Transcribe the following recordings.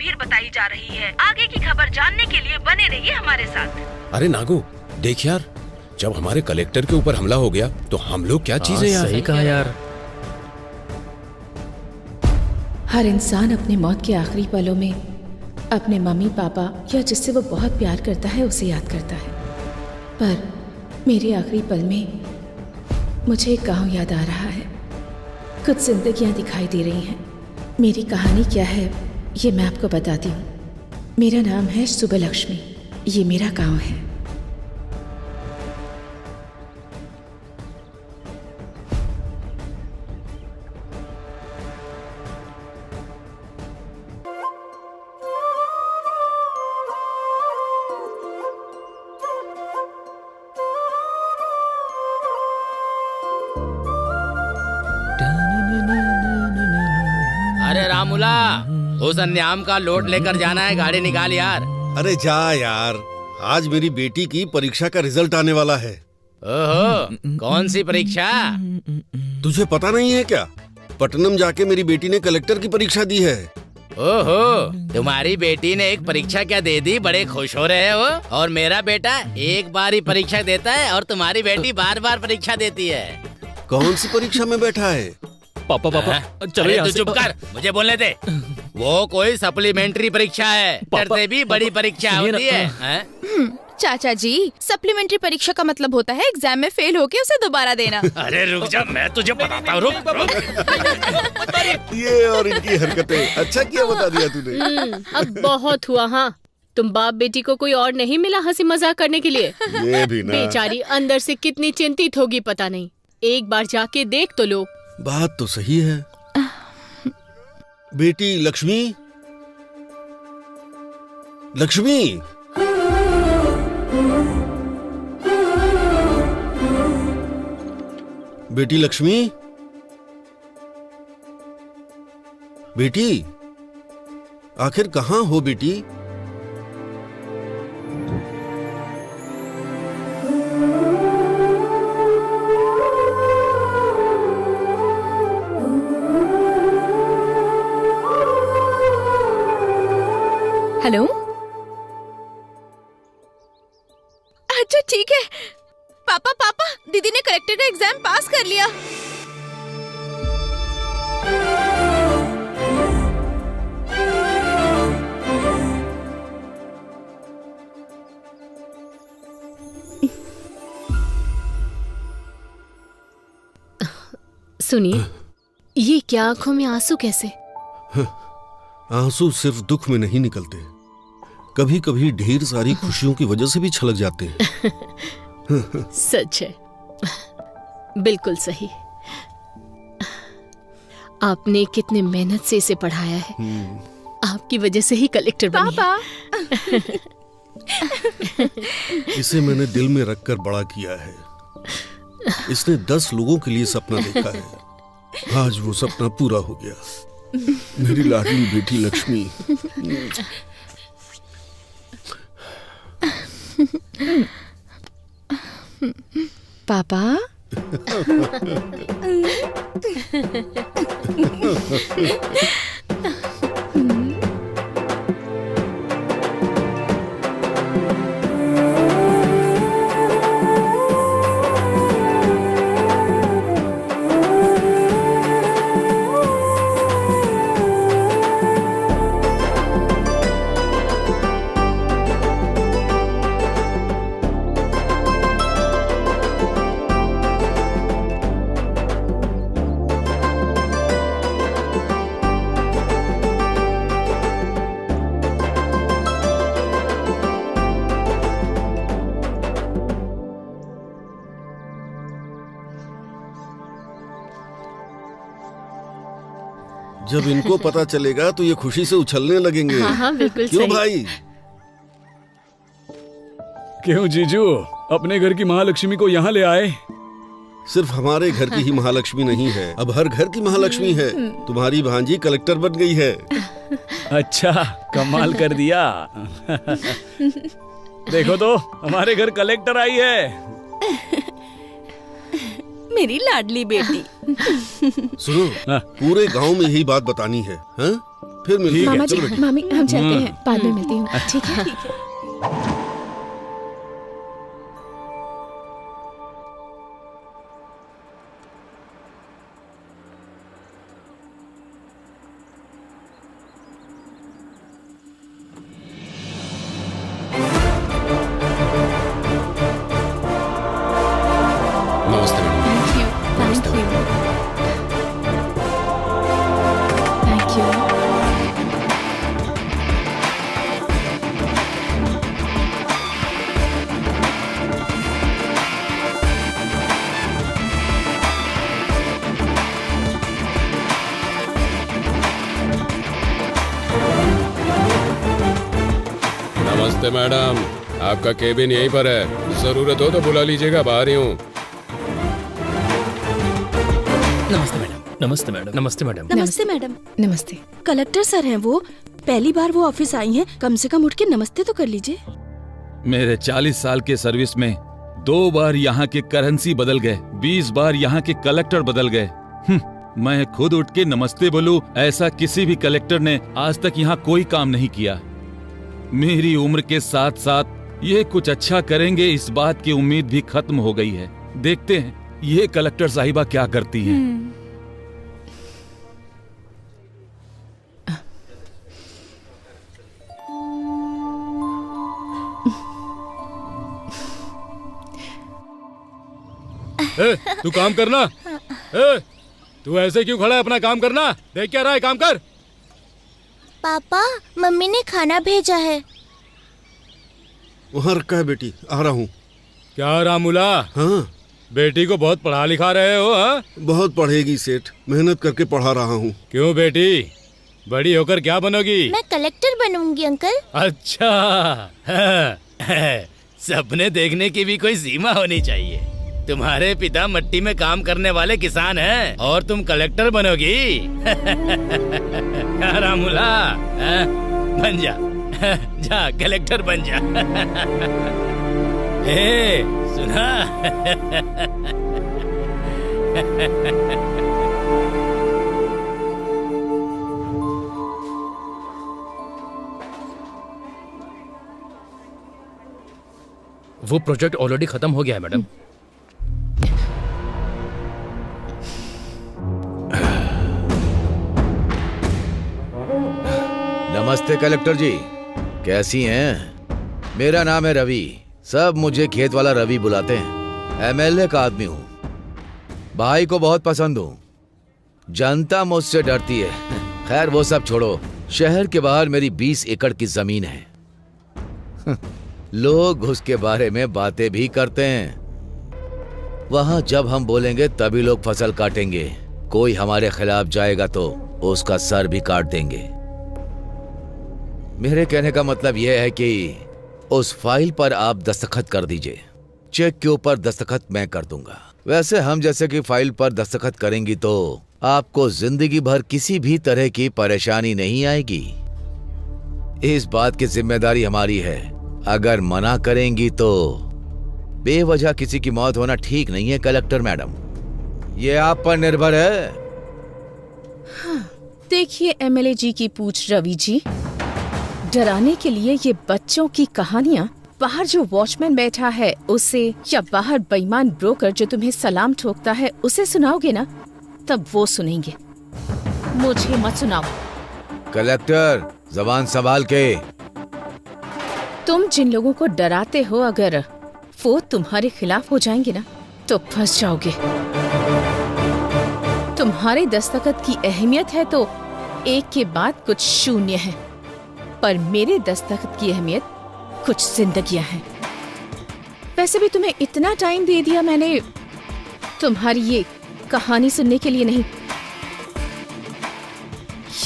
गंभीर बताई जा रही है। आगे की खबर जानने के लिए बने रहिए हमारे साथ। अरे नागू, देख यार, जब हमारे कलेक्टर के ऊपर हमला हो गया तो हम लोग क्या चीजें यार। सही कहा यार। हर इंसान अपने मौत के आखिरी पलों में अपने मम्मी पापा या जिससे वो बहुत प्यार करता है उसे याद करता है। पर मेरे आखिरी पल में मुझे एक गांव याद आ रहा है। कुछ जिंदगियां दिखाई दे रही हैं। मेरी कहानी क्या है ये मैं आपको बताती हूँ। मेरा नाम है सुबलक्ष्मी। ये मेरा गांव है। अरे रामुला, उस अन्याम का लोड लेकर जाना है, गाड़ी निकाल यार। अरे जा यार, आज मेरी बेटी की परीक्षा का रिजल्ट आने वाला है। ओहो, कौन सी परीक्षा? तुझे पता नहीं है क्या? पटनम जाके मेरी बेटी ने कलेक्टर की परीक्षा दी है। ओहो, तुम्हारी बेटी ने एक परीक्षा क्या दे दी, बड़े खुश हो रहे हो। और मेरा बेटा एक बार ही परीक्षा देता है और तुम्हारी बेटी बार बार परीक्षा देती है। कौन सी परीक्षा में बैठा है? पापा चलो अरे यहाँ तू से। चुप कर, मुझे बोलने दे। वो कोई सप्लीमेंट्री परीक्षा है, डरते भी बड़ी परीक्षा होती है, हैं? चाचा जी, सप्लीमेंट्री परीक्षा का मतलब होता है एग्जाम में फेल होके उसे दोबारा देना। अरे रुक जा, मैं तुझे बताता हूँ, रुक। ये और इनकी हरकतें। अच्छा किया बता दिया तूने। अब बहुत हुआ। हाँ, तुम बाप बेटी को कोई और नहीं मिला हंसी मजाक करने के लिए? ये भी ना। बेचारी अंदर से कितनी चिंतित होगी पता नहीं। एक बार जाके देख तो लो। बात तो सही है। बेटी लक्ष्मी, लक्ष्मी, बेटी लक्ष्मी, बेटी, आखिर कहाँ हो बेटी? हेलो। अच्छा ठीक है। पापा पापा, दीदी ने कलेक्टर का एग्जाम पास कर लिया। सुनिए, ये क्या आंखों में आंसू कैसे? आंसू सिर्फ दुख में नहीं निकलते, कभी कभी ढेर सारी खुशियों की वजह से भी छलक जाते हैं। सच है, बिल्कुल सही। आपने कितने मेहनत से इसे पढ़ाया है। आपकी वजह से ही कलेक्टर बनी है। इसे मैंने दिल में रखकर बड़ा किया है। इसने 10 लोगों के लिए सपना देखा है। आज वो सपना पूरा हो गया। मेरी लाडली बेटी लक्ष्मी। पापा जब इनको पता चलेगा तो ये खुशी से उछलने लगेंगे। हाँ, बिल्कुल क्यों सही। भाई? क्यों जीजू, अपने घर की महालक्ष्मी को यहाँ ले आए? सिर्फ हमारे घर की ही महालक्ष्मी नहीं है, अब हर घर की महालक्ष्मी है। तुम्हारी भांजी कलेक्टर बन गई है। अच्छा, कमाल कर दिया। देखो तो, हमारे घर कलेक्टर आई है। मेरी लाडली बेटी। सुनो, पूरे गांव में यही बात बतानी है, हाँ? फिर मिलते हैं। मामा जी, चलो बेटी। मामी हम चलते हैं, बाद में मिलती हूँ। ठीक है। नमस्ते madam. Thank you, thank you. नमस्ते मैडम, आपका केबिन यहीं पर है, जरूरत हो तो बुला लीजिएगा, बाहर ही हूँ। नमस्ते मैडम। नमस्ते मैडम। नमस्ते मैडम। नमस्ते मैडम। नमस्ते। कलेक्टर सर हैं वो, पहली बार वो ऑफिस आई हैं, कम से कम उठ के नमस्ते तो कर लीजिए। मेरे 40 साल के सर्विस में 2 बार यहाँ के करेंसी बदल गए, 20 बार यहाँ के कलेक्टर बदल गए। मैं खुद उठ के नमस्ते बोलूं, ऐसा किसी भी कलेक्टर ने आज तक यहाँ कोई काम नहीं किया। मेरी उम्र के साथ साथ ये कुछ अच्छा करेंगे इस बात की उम्मीद भी खत्म हो गई है। देखते हैं ये कलेक्टर साहिबा क्या करती हैं। तू काम करना। तू ऐसे क्यों खड़ा है? अपना काम करना। देख क्या रहा है, काम कर। पापा, मम्मी ने खाना भेजा है। वहाँ रखा है बेटी, आ रहा हूँ। क्या रामूला, हाँ, बेटी को बहुत पढ़ा लिखा रहे हो? हाँ, बहुत पढ़ेगी सेठ, मेहनत करके पढ़ा रहा हूँ। क्यों बेटी, बड़ी होकर क्या बनोगी? मैं कलेक्टर बनूंगी अंकल। अच्छा, सपने देखने की भी कोई सीमा होनी चाहिए। तुम्हारे पिता मिट्टी में काम करने वाले किसान हैं और तुम कलेक्टर बनोगी। क्या रामूला, बन जा, जा कलेक्टर बन जा। ए, सुना? वो प्रोजेक्ट ऑलरेडी खत्म हो गया है मैडम। नमस्ते कलेक्टर जी, कैसी हैं? मेरा नाम है रवि, सब मुझे खेत वाला रवि बुलाते हैं। एमएलए का आदमी हूँ, भाई को बहुत पसंद हूँ, जनता मुझसे डरती है। खैर वो सब छोड़ो, शहर के बाहर मेरी 20 एकड़ की जमीन है। लोग उसके बारे में बातें भी करते हैं। वहां जब हम बोलेंगे तभी लोग फसल काटेंगे। कोई हमारे खिलाफ जाएगा तो उसका सर भी काट देंगे। मेरे कहने का मतलब यह है कि उस फाइल पर आप दस्तखत कर दीजिए, चेक के ऊपर दस्तखत मैं कर दूंगा। वैसे हम जैसे कि फाइल पर दस्तखत करेंगी तो आपको जिंदगी भर किसी भी तरह की परेशानी नहीं आएगी। इस बात की जिम्मेदारी हमारी है। अगर मना करेंगी तो बेवजह किसी की मौत होना ठीक नहीं है कलेक्टर मैडम, ये आप पर निर्भर है। हाँ, देखिए एमएलए जी की पूछ रवि जी, डराने के लिए ये बच्चों की कहानियाँ बाहर जो वॉचमैन बैठा है उसे, या बाहर बेईमान ब्रोकर जो तुम्हें सलाम ठोकता है उसे सुनाओगे ना, तब वो सुनेंगे, मुझे मत सुनाओ। कलेक्टर जबान संभाल के। तुम जिन लोगों को डराते हो, अगर वो तुम्हारे खिलाफ हो जाएंगे ना तो फंस जाओगे। तुम्हारे दस्तखत की अहमियत है तो एक के बाद कुछ शून्य है, पर मेरे दस्तखत की अहमियत कुछ जिंदगियां हैं। वैसे भी तुम्हें इतना टाइम दे दिया मैंने तुम्हारी ये कहानी सुनने के लिए नहीं,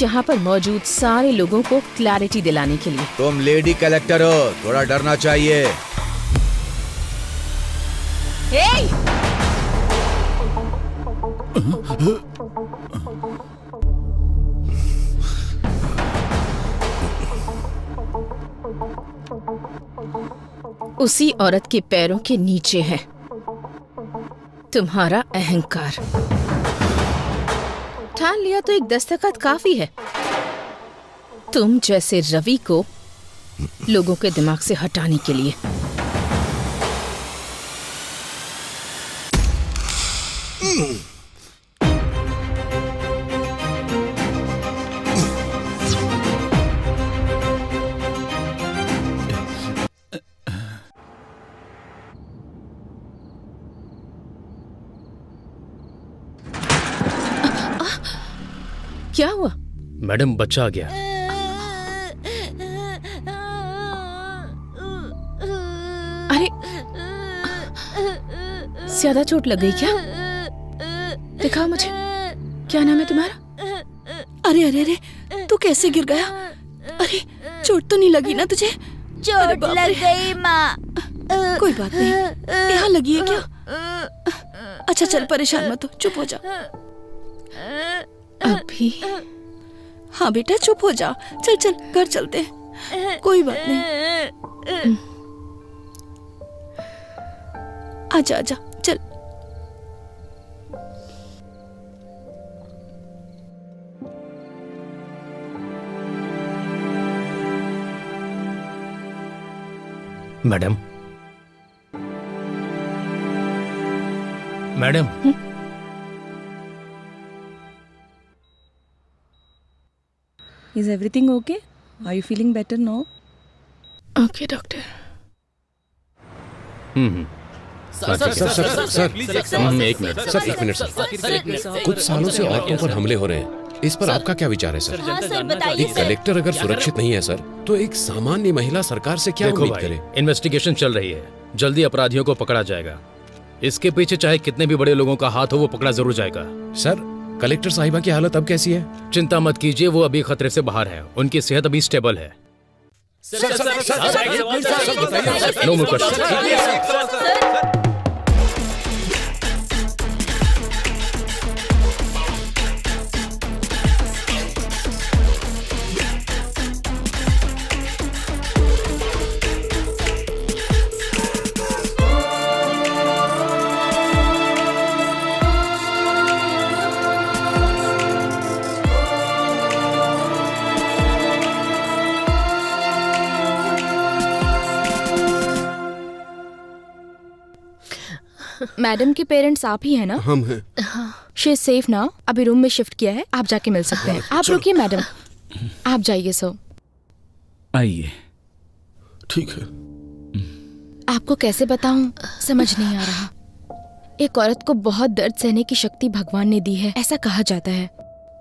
यहाँ पर मौजूद सारे लोगों को क्लैरिटी दिलाने के लिए। तुम लेडी कलेक्टर हो, थोड़ा डरना चाहिए। उसी औरत के पैरों के नीचे है तुम्हारा अहंकार। ठान लिया तो एक दस्तखत काफी है। तुम जैसे रवि को लोगों के दिमाग से हटाने के लिए। क्या हुआ? मैडम बच्चा आ गया। अरे ज्यादा चोट लग गई क्या? दिखाओ मुझे, क्या नाम है तुम्हारा? अरे अरे अरे, तू कैसे गिर गया? अरे चोट तो नहीं लगी ना तुझे? चोट लग गई माँ। कोई बात नहीं, यहाँ लगी है क्या? अच्छा चल, परेशान मत हो, चुप हो जा। अभी? हाँ बेटा चुप हो जा, चल चल घर चलते हैं, कोई बात नहीं। आजा आजा चल। Madam, madam, Is everything okay? Are you feeling better now? Okay doctor. Sir एक मिनट सर। कुछ सालों से औरतों पर हमले हो रहे हैं, इस पर आपका क्या विचार है सर? हाँ सर, बताइए एक कलेक्टर अगर सुरक्षित नहीं है सर, तो एक सामान्य महिला सरकार से क्या देखो उम्मीद भाई, करे? इन्वेस्टिगेशन चल रही है, जल्दी अपराधियों को पकड़ा जाएगा। इसके पीछे चाहे कितने भी बड़े लोगों का हाथ हो, वो पकड़ा जरूर जाएगा। सर कलेक्टर साहिबा की हालत अब कैसी है? चिंता मत कीजिए, वो अभी खतरे से बाहर है, उनकी सेहत अभी स्टेबल है। No more question. मैडम के पेरेंट्स आप ही हैं ना? हम हैं। शी इज सेफ ना? अभी रूम में शिफ्ट किया है, आप जाके मिल सकते हैं। आप रुकिए मैडम, आप जाइए। सो आइए। ठीक है। आपको कैसे बताऊं, समझ नहीं आ रहा। एक औरत को बहुत दर्द सहने की शक्ति भगवान ने दी है, ऐसा कहा जाता है।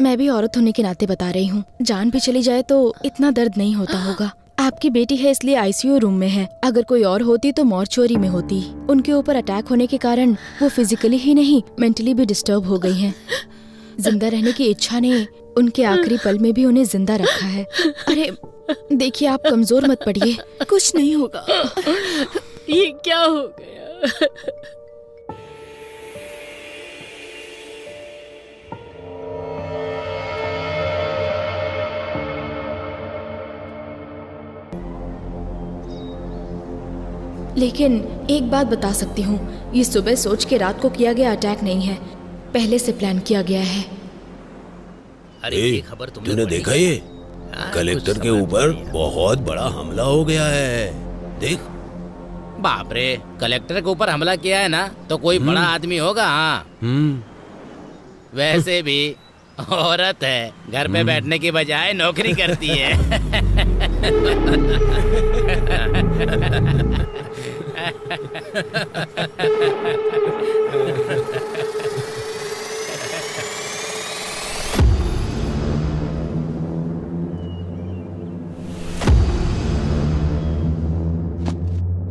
मैं भी औरत होने के नाते बता रही हूँ, जान भी चली जाए तो इतना दर्द नहीं होता होगा। आपकी बेटी है इसलिए आईसीयू रूम में है, अगर कोई और होती तो मॉर्चुरी में होती। उनके ऊपर अटैक होने के कारण वो फिजिकली ही नहीं मेंटली भी डिस्टर्ब हो गई हैं। जिंदा रहने की इच्छा ने उनके आखिरी पल में भी उन्हें जिंदा रखा है। अरे देखिए, आप कमजोर मत पड़िए, कुछ नहीं होगा। ये क्या हो गया? लेकिन एक बात बता सकती हूँ, ये सुबह सोच के रात को किया गया अटैक नहीं है, पहले से प्लान किया गया है। अरे ये खबर तूने देखा ये? कलेक्टर के ऊपर बहुत बड़ा हमला हो गया है, देख। बाप रे, कलेक्टर के ऊपर हमला किया है ना, तो कोई बड़ा आदमी होगा। हाँ वैसे भी औरत है, घर पे बैठने की बजाय नौकरी करती है।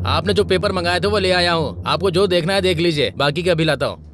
आपने जो पेपर मंगाए थे वो ले आया हूँ, आपको जो देखना है देख लीजिए, बाकी का अभी लाता हूँ।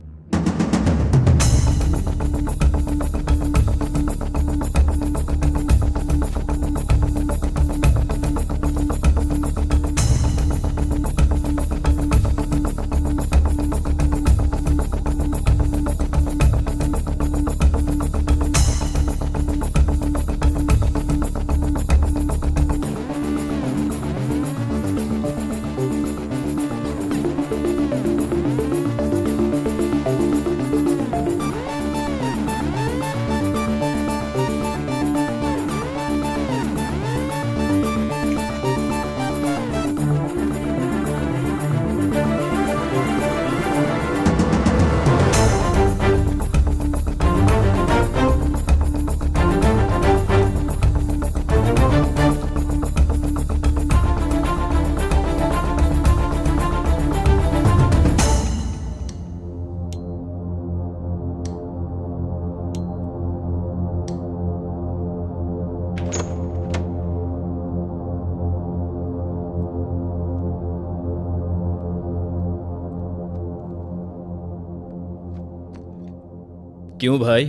क्यों भाई,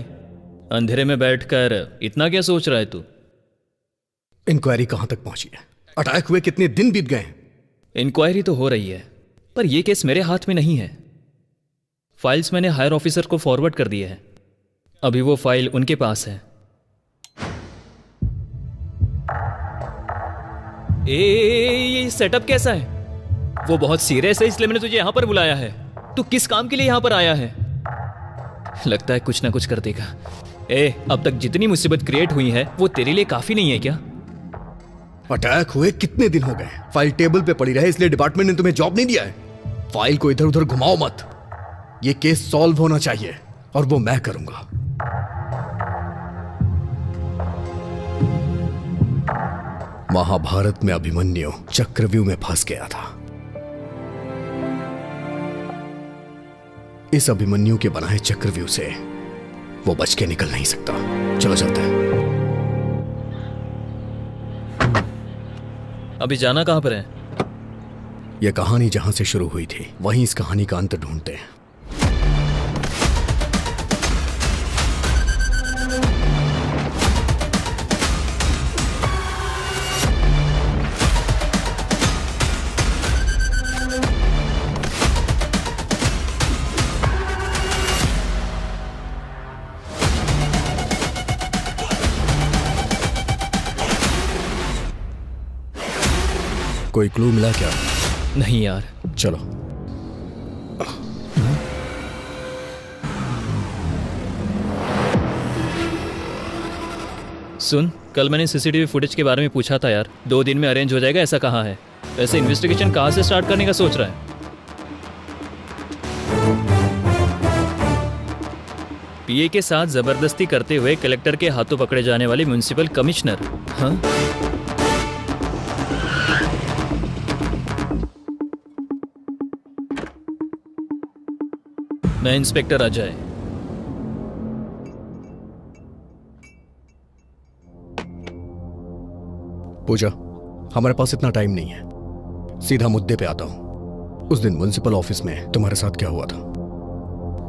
अंधेरे में बैठकर इतना क्या सोच रहा है तू? इंक्वायरी कहां तक पहुंची है? अटैक हुए कितने दिन बीत गए? इंक्वायरी तो हो रही है, पर यह केस मेरे हाथ में नहीं है। फाइल्स मैंने हायर ऑफिसर को फॉरवर्ड कर दिए हैं। अभी वो फाइल उनके पास है। ये सेटअप कैसा है? वो बहुत सीरियस है, इसलिए मैंने तुझे यहां पर बुलाया है। तू किस काम के लिए यहां पर आया है? लगता है कुछ ना कुछ कर देगा। अब तक जितनी मुसीबत क्रिएट हुई है वो तेरे लिए काफी नहीं है क्या? अटैक हुए कितने दिन हो गए? फाइल टेबल पे पड़ी रहे इसलिए डिपार्टमेंट ने तुम्हें जॉब नहीं दिया है। फाइल को इधर उधर घुमाओ मत। ये केस सॉल्व होना चाहिए और वो मैं करूंगा। महाभारत में अभिमन्यु चक्रव्यूह में फंस गया था। इस अभिमन्यु के बनाए चक्रव्यूह से वो बच के निकल नहीं सकता। चलो चलते हैं। अभी जाना कहां पर है? यह कहानी जहां से शुरू हुई थी वहीं इस कहानी का अंत ढूंढते हैं। कोई क्लू मिला क्या? नहीं यार। चलो। सुन, कल मैंने सीसीटीवी फुटेज के बारे में पूछा था यार। 2 दिन में अरेंज हो जाएगा ऐसा कहा है। वैसे इन्वेस्टिगेशन कहां से स्टार्ट करने का सोच रहा है? पीए के साथ जबरदस्ती करते हुए कलेक्टर के हाथों पकड़े जाने वाले म्युनिसिपल कमिश्नर। हाँ, मैं इंस्पेक्टर अजय। पूजा, हमारे पास इतना टाइम नहीं है। सीधा मुद्दे पे आता हूं। उस दिन म्युनिसिपल ऑफिस में तुम्हारे साथ क्या हुआ था?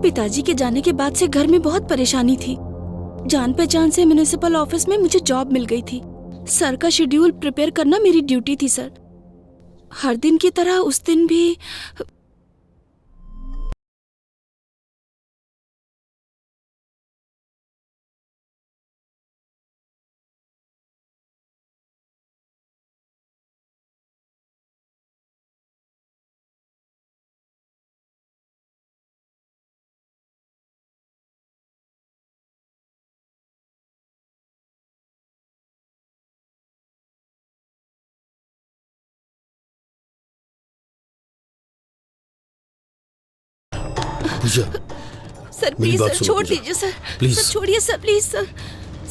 पिताजी के जाने के बाद से घर में बहुत परेशानी थी। जान पहचान से म्युनिसिपल ऑफिस में मुझे जॉब मिल गई थी। सर का शेड्यूल प्रिपेयर करना मेरी ड्यूटी थी सर। हर दिन की तरह उस दिन भी पूजा, सर प्लीज सर छोड़ दीजिए सर। प्लीज सर छोड़िए सर, प्लीज सर।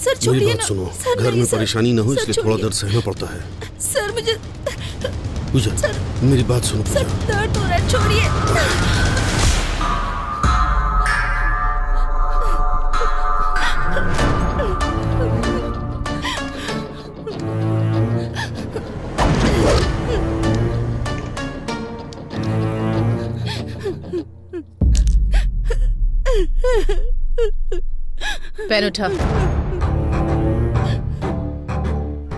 सर छोड़िए मेरी ना। बात सुनो। सर घर नहीं, में सर। परेशानी ना हो सर, इसलिए थोड़ा छोड़िए। दर्द सहना पड़ता है। सर मुझे पूजा, मेरी बात सुनो सर, पूजा। दर्द हो रहा है, छोड़िए। पेन उठा।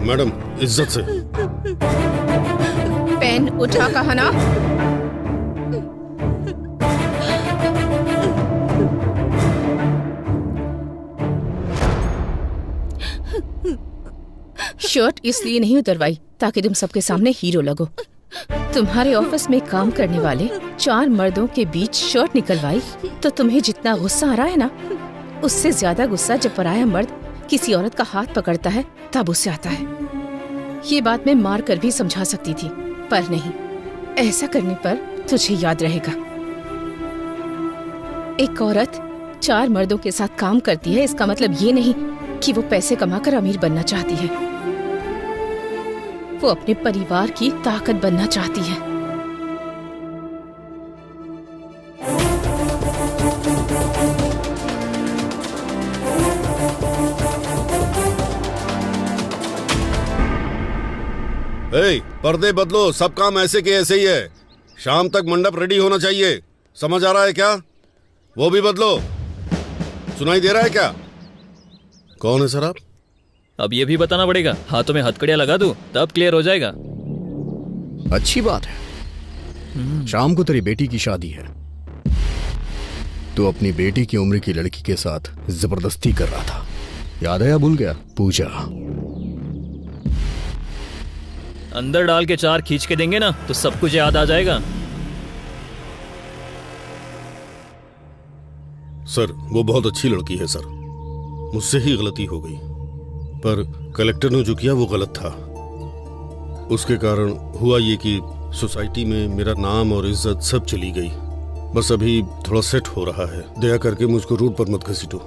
मैडम, इज्जत से। पेन उठा कहा ना। शर्ट इसलिए नहीं उतरवाई ताकि तुम सबके सामने हीरो लगो। तुम्हारे ऑफिस में काम करने वाले 4 मर्दों के बीच शर्ट निकलवाई तो तुम्हें जितना गुस्सा आ रहा है ना, उससे ज्यादा गुस्सा जब पराया मर्द किसी औरत का हाथ पकड़ता है तब उससे आता है। ये बात मैं मार कर भी समझा सकती थी, पर नहीं। ऐसा करने पर तुझे याद रहेगा। एक औरत 4 मर्दों के साथ काम करती है, इसका मतलब ये नहीं कि वो पैसे कमाकर अमीर बनना चाहती है। वो अपने परिवार की ताकत बनना चाहती है। पर्दे बदलो, सब काम ऐसे के ऐसे ही है। शाम तक मंडप रेडी होना चाहिए, समझ आ रहा है क्या? वो भी बदलो। सुनाई दे रहा है क्या? कौन है सर आप? अब ये भी बताना पड़ेगा। हाथों में हथकड़ियां लगा दूं तब क्लियर हो जाएगा। अच्छी बात है। शाम को तेरी बेटी की शादी है। तू अपनी बेटी की उम्र की लड़की के साथ जबरदस्ती कर रहा था, याद है या भूल गया? पूजा अंदर डाल के 4 खींच के देंगे ना तो सब कुछ याद आ जाएगा। सर वो बहुत अच्छी लड़की है सर, मुझसे ही गलती हो गई, पर कलेक्टर ने जो किया वो गलत था। उसके कारण हुआ ये कि सोसाइटी में मेरा नाम और इज्जत सब चली गई। बस अभी थोड़ा सेट हो रहा है। दया करके मुझको रोड पर मत घसीटो।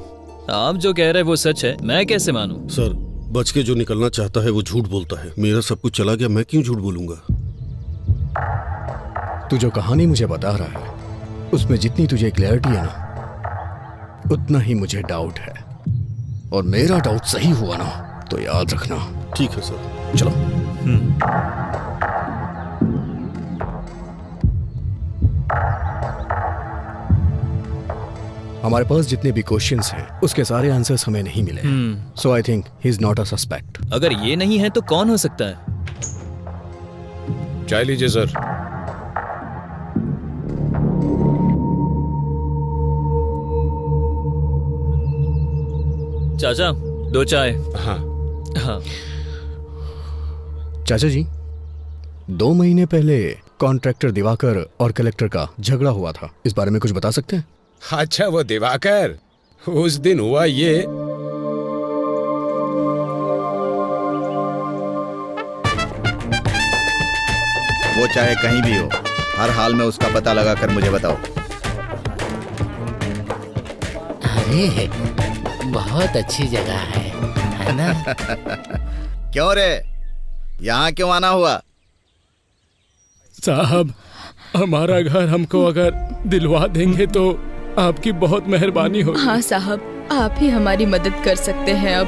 आप जो कह रहे हैं वो सच है, मैं कैसे मानूं? सर बच के जो निकलना चाहता है वो झूठ बोलता है। मेरा सब कुछ चला गया, मैं क्यों झूठ बोलूंगा? तू जो कहानी मुझे बता रहा है उसमें जितनी तुझे क्लैरिटी है ना, उतना ही मुझे डाउट है। और मेरा डाउट सही हुआ ना तो याद रखना। ठीक है सर, चलो। हमारे पास जितने भी क्वेश्चंस हैं उसके सारे आंसर्स हमें नहीं मिले। So I think he is not a suspect. अगर ये नहीं है तो कौन हो सकता है? चाय लीजिए सर। चाचा 2 चाय। हाँ हाँ। चाचा जी, 2 महीने पहले कॉन्ट्रैक्टर दिवाकर और कलेक्टर का झगड़ा हुआ था, इस बारे में कुछ बता सकते हैं? अच्छा वो दिवाकर, उस दिन हुआ ये। वो चाहे कहीं भी हो, हर हाल में उसका पता लगाकर मुझे बताओ। अरे बहुत अच्छी जगह है ना? क्यों रे, यहाँ क्यों आना हुआ? साहब हमारा घर हमको अगर दिलवा देंगे तो आपकी बहुत मेहरबानी होगी। हाँ साहब, आप ही हमारी मदद कर सकते हैं। अब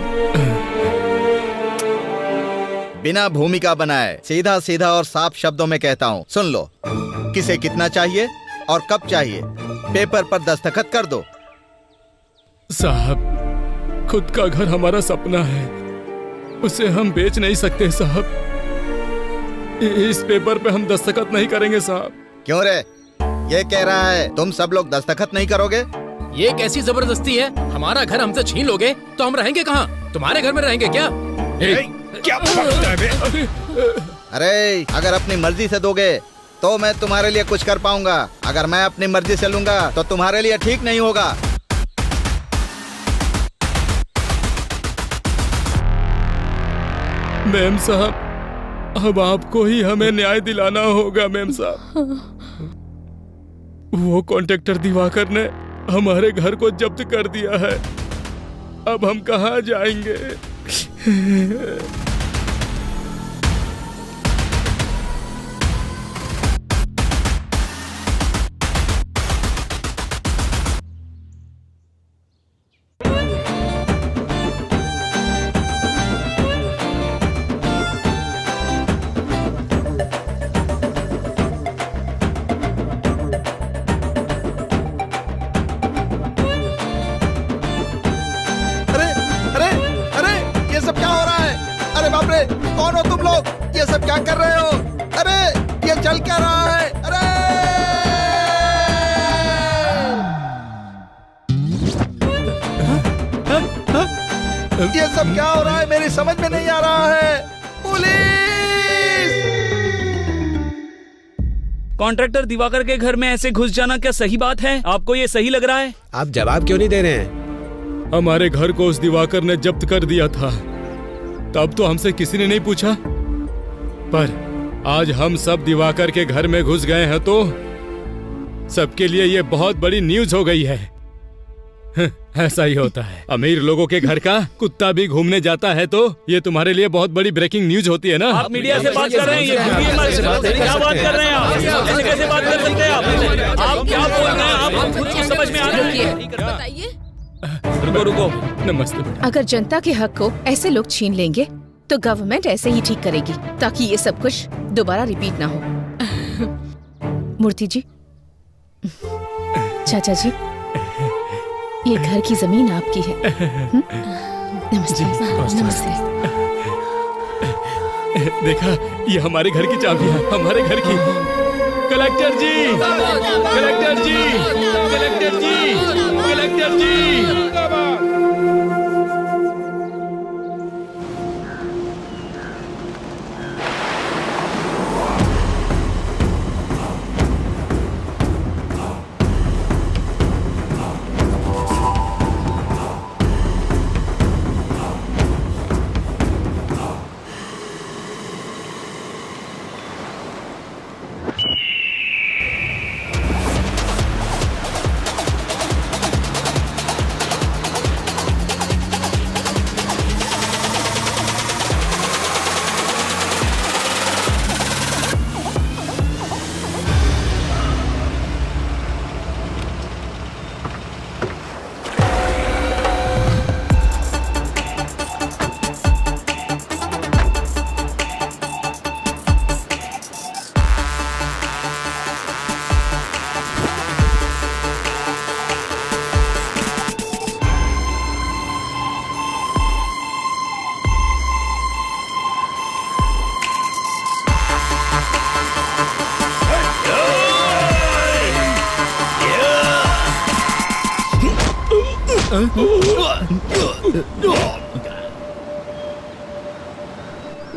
बिना भूमिका बनाए सीधा सीधा और साफ शब्दों में कहता हूँ, सुन लो। किसे कितना चाहिए और कब चाहिए, पेपर पर दस्तखत कर दो। साहब खुद का घर हमारा सपना है, उसे हम बेच नहीं सकते साहब। इस पेपर पे हम दस्तखत नहीं करेंगे साहब। क्यों रे, ये कह रहा है तुम सब लोग दस्तखत नहीं करोगे? ये कैसी जबरदस्ती है? हमारा घर हमसे छीन लोगे तो हम रहेंगे कहाँ? तुम्हारे घर में रहेंगे क्या? क्या अरे अगर अपनी मर्जी से दोगे तो मैं तुम्हारे लिए कुछ कर पाऊंगा, अगर मैं अपनी मर्जी से लूंगा तो तुम्हारे लिए ठीक नहीं होगा। मैम साहब अब आपको ही हमें न्याय दिलाना होगा। मैम साहब वो कॉन्ट्रैक्टर दिवाकर ने हमारे घर को जब्त कर दिया है, अब हम कहाँ जाएंगे? कौन हो तुम लोग? ये सब क्या कर रहे हो? अरे ये चल क्या रहा है? अरे ये सब क्या हो रहा है? मेरी समझ में नहीं आ रहा है। पुलिस! कॉन्ट्रैक्टर दिवाकर के घर में ऐसे घुस जाना क्या सही बात है? आपको ये सही लग रहा है? आप जवाब क्यों नहीं दे रहे हैं? हमारे घर को उस दिवाकर ने जब्त कर दिया था, तब तो हमसे किसी ने नहीं पूछा, पर आज हम सब दिवाकर के घर में घुस गए हैं तो सबके लिए ये बहुत बड़ी न्यूज हो गई है। ऐसा ही होता है, अमीर लोगों के घर का कुत्ता भी घूमने जाता है तो ये तुम्हारे लिए बहुत बड़ी ब्रेकिंग न्यूज होती है ना। आप मीडिया से बात कर रहे हैं, क्या बात कर रहे हैं आप? ऐसे कैसे बात कर सकते हैं आप क्या बोल रहे हैं आप? हम खुद को समझ में आ रही है। बताइए। रुको रुको, नमस्ते। अगर जनता के हक को ऐसे लोग छीन लेंगे तो गवर्नमेंट ऐसे ही ठीक करेगी ताकि ये सब कुछ दोबारा रिपीट ना हो। मूर्ति जी, चाचा जी, ये घर की जमीन आपकी है। नमस्ते। नमस्ते। देखा, ये हमारे घर की चाबी है, हमारे घर की। कलेक्टर जी, कलेक्टर जी, कलेक्टर जी, कलेक्टर जी।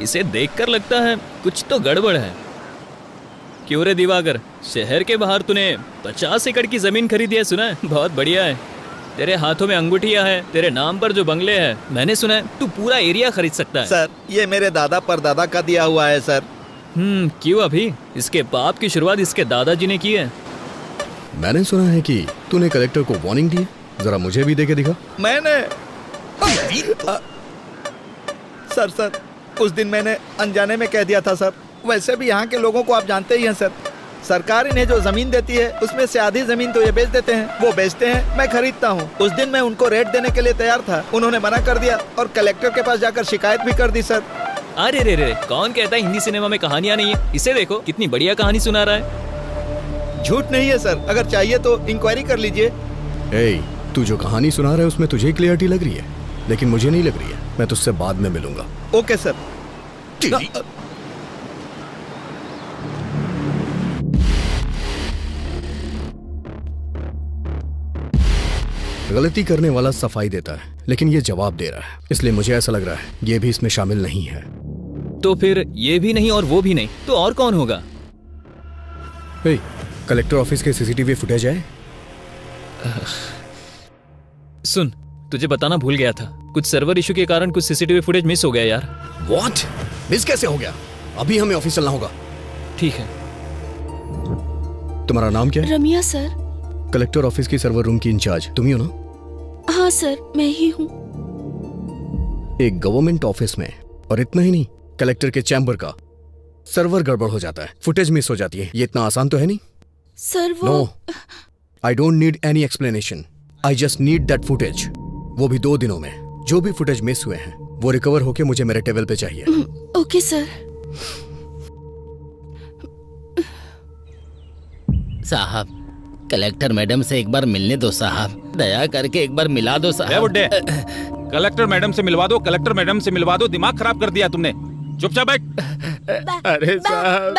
इसे देखकर लगता है कुछ तो गड़बड़ है। क्यों रे दिवाकर, शहर के बाहर तूने 50 एकड़ की जमीन खरीदी है, सुना है? बहुत बढ़िया है। तेरे हाथों में अंगूठियां हैं, तेरे नाम पर जो बंगले हैं, मैंने सुना है तू पूरा एरिया खरीद सकता है। सर, ये मेरे दादा परदादा का दिया हुआ है सर। क्यों अभी? इसके बाप की शुरुआत इसके दादाजी ने की है। मैंने सुना है कि तूने कलेक्टर को वार्निंग दी है, जरा मुझे भी देके दिखा। मैंने सर उस दिन मैंने अनजाने में कह दिया था सर। वैसे भी यहाँ के लोगों को आप जानते ही हैं सर। सरकार इन्हें जो जमीन देती है उसमें से आधी जमीन तो ये बेच देते हैं, वो बेचते हैं, मैं खरीदता हूँ। उस दिन मैं उनको रेट देने के लिए तैयार था, उन्होंने मना कर दिया और कलेक्टर के पास जाकर शिकायत भी कर दी सर। अरे रे रे, कौन कहता है हिंदी सिनेमा में कहानियां नहीं है? इसे देखो, कितनी बढ़िया कहानी सुना रहा है। झूठ नहीं है सर, अगर चाहिए तो इंक्वायरी कर लीजिए। तू जो कहानी सुना रहा है उसमें तुझे क्लियरिटी लग रही है, लेकिन मुझे नहीं लग रही है। मैं तुझसे बाद में मिलूंगा। Okay sir. गलती करने वाला सफाई देता है, लेकिन ये जवाब दे रहा है, इसलिए मुझे ऐसा लग रहा है ये भी इसमें शामिल नहीं है। तो फिर ये भी नहीं और वो भी नहीं, तो और कौन होगा? कलेक्टर ऑफिस के सीसीटीवी फुटेज है? सुन, तुझे बताना भूल गया था, कुछ सर्वर इशू के कारण कुछ सीसीटीवी फुटेज मिस हो गया यार। व्हाट? मिस कैसे हो गया? अभी हमें ऑफिस चलना होगा। ठीक है। तुम्हारा नाम क्या है? रमिया सर। कलेक्टर ऑफिस की सर्वर रूम की इंचार्ज तुम ही हो ना? हाँ सर, मैं ही हूँ। एक गवर्नमेंट ऑफिस में, और इतना ही नहीं, कलेक्टर के चैम्बर का सर्वर गड़बड़ हो जाता है, फुटेज मिस हो जाती है। ये इतना आसान तो है नहीं सर। वो no, I don't need any explanation, I just need that footage. वो भी 2 दिनों में। जो भी फुटेज मिस हुए हैं वो रिकवर होके मुझे मेरे टेबल पे चाहिए। Okay sir. साहब, कलेक्टर मैडम से एक बार मिलने दो साहब, दया करके एक बार मिला दो साहब। बुड्ढे, कलेक्टर मैडम से मिलवा दो, कलेक्टर मैडम से मिलवा दो। दिमाग खराब कर दिया तुमने, चुपचाप बैठ। अरे साहब,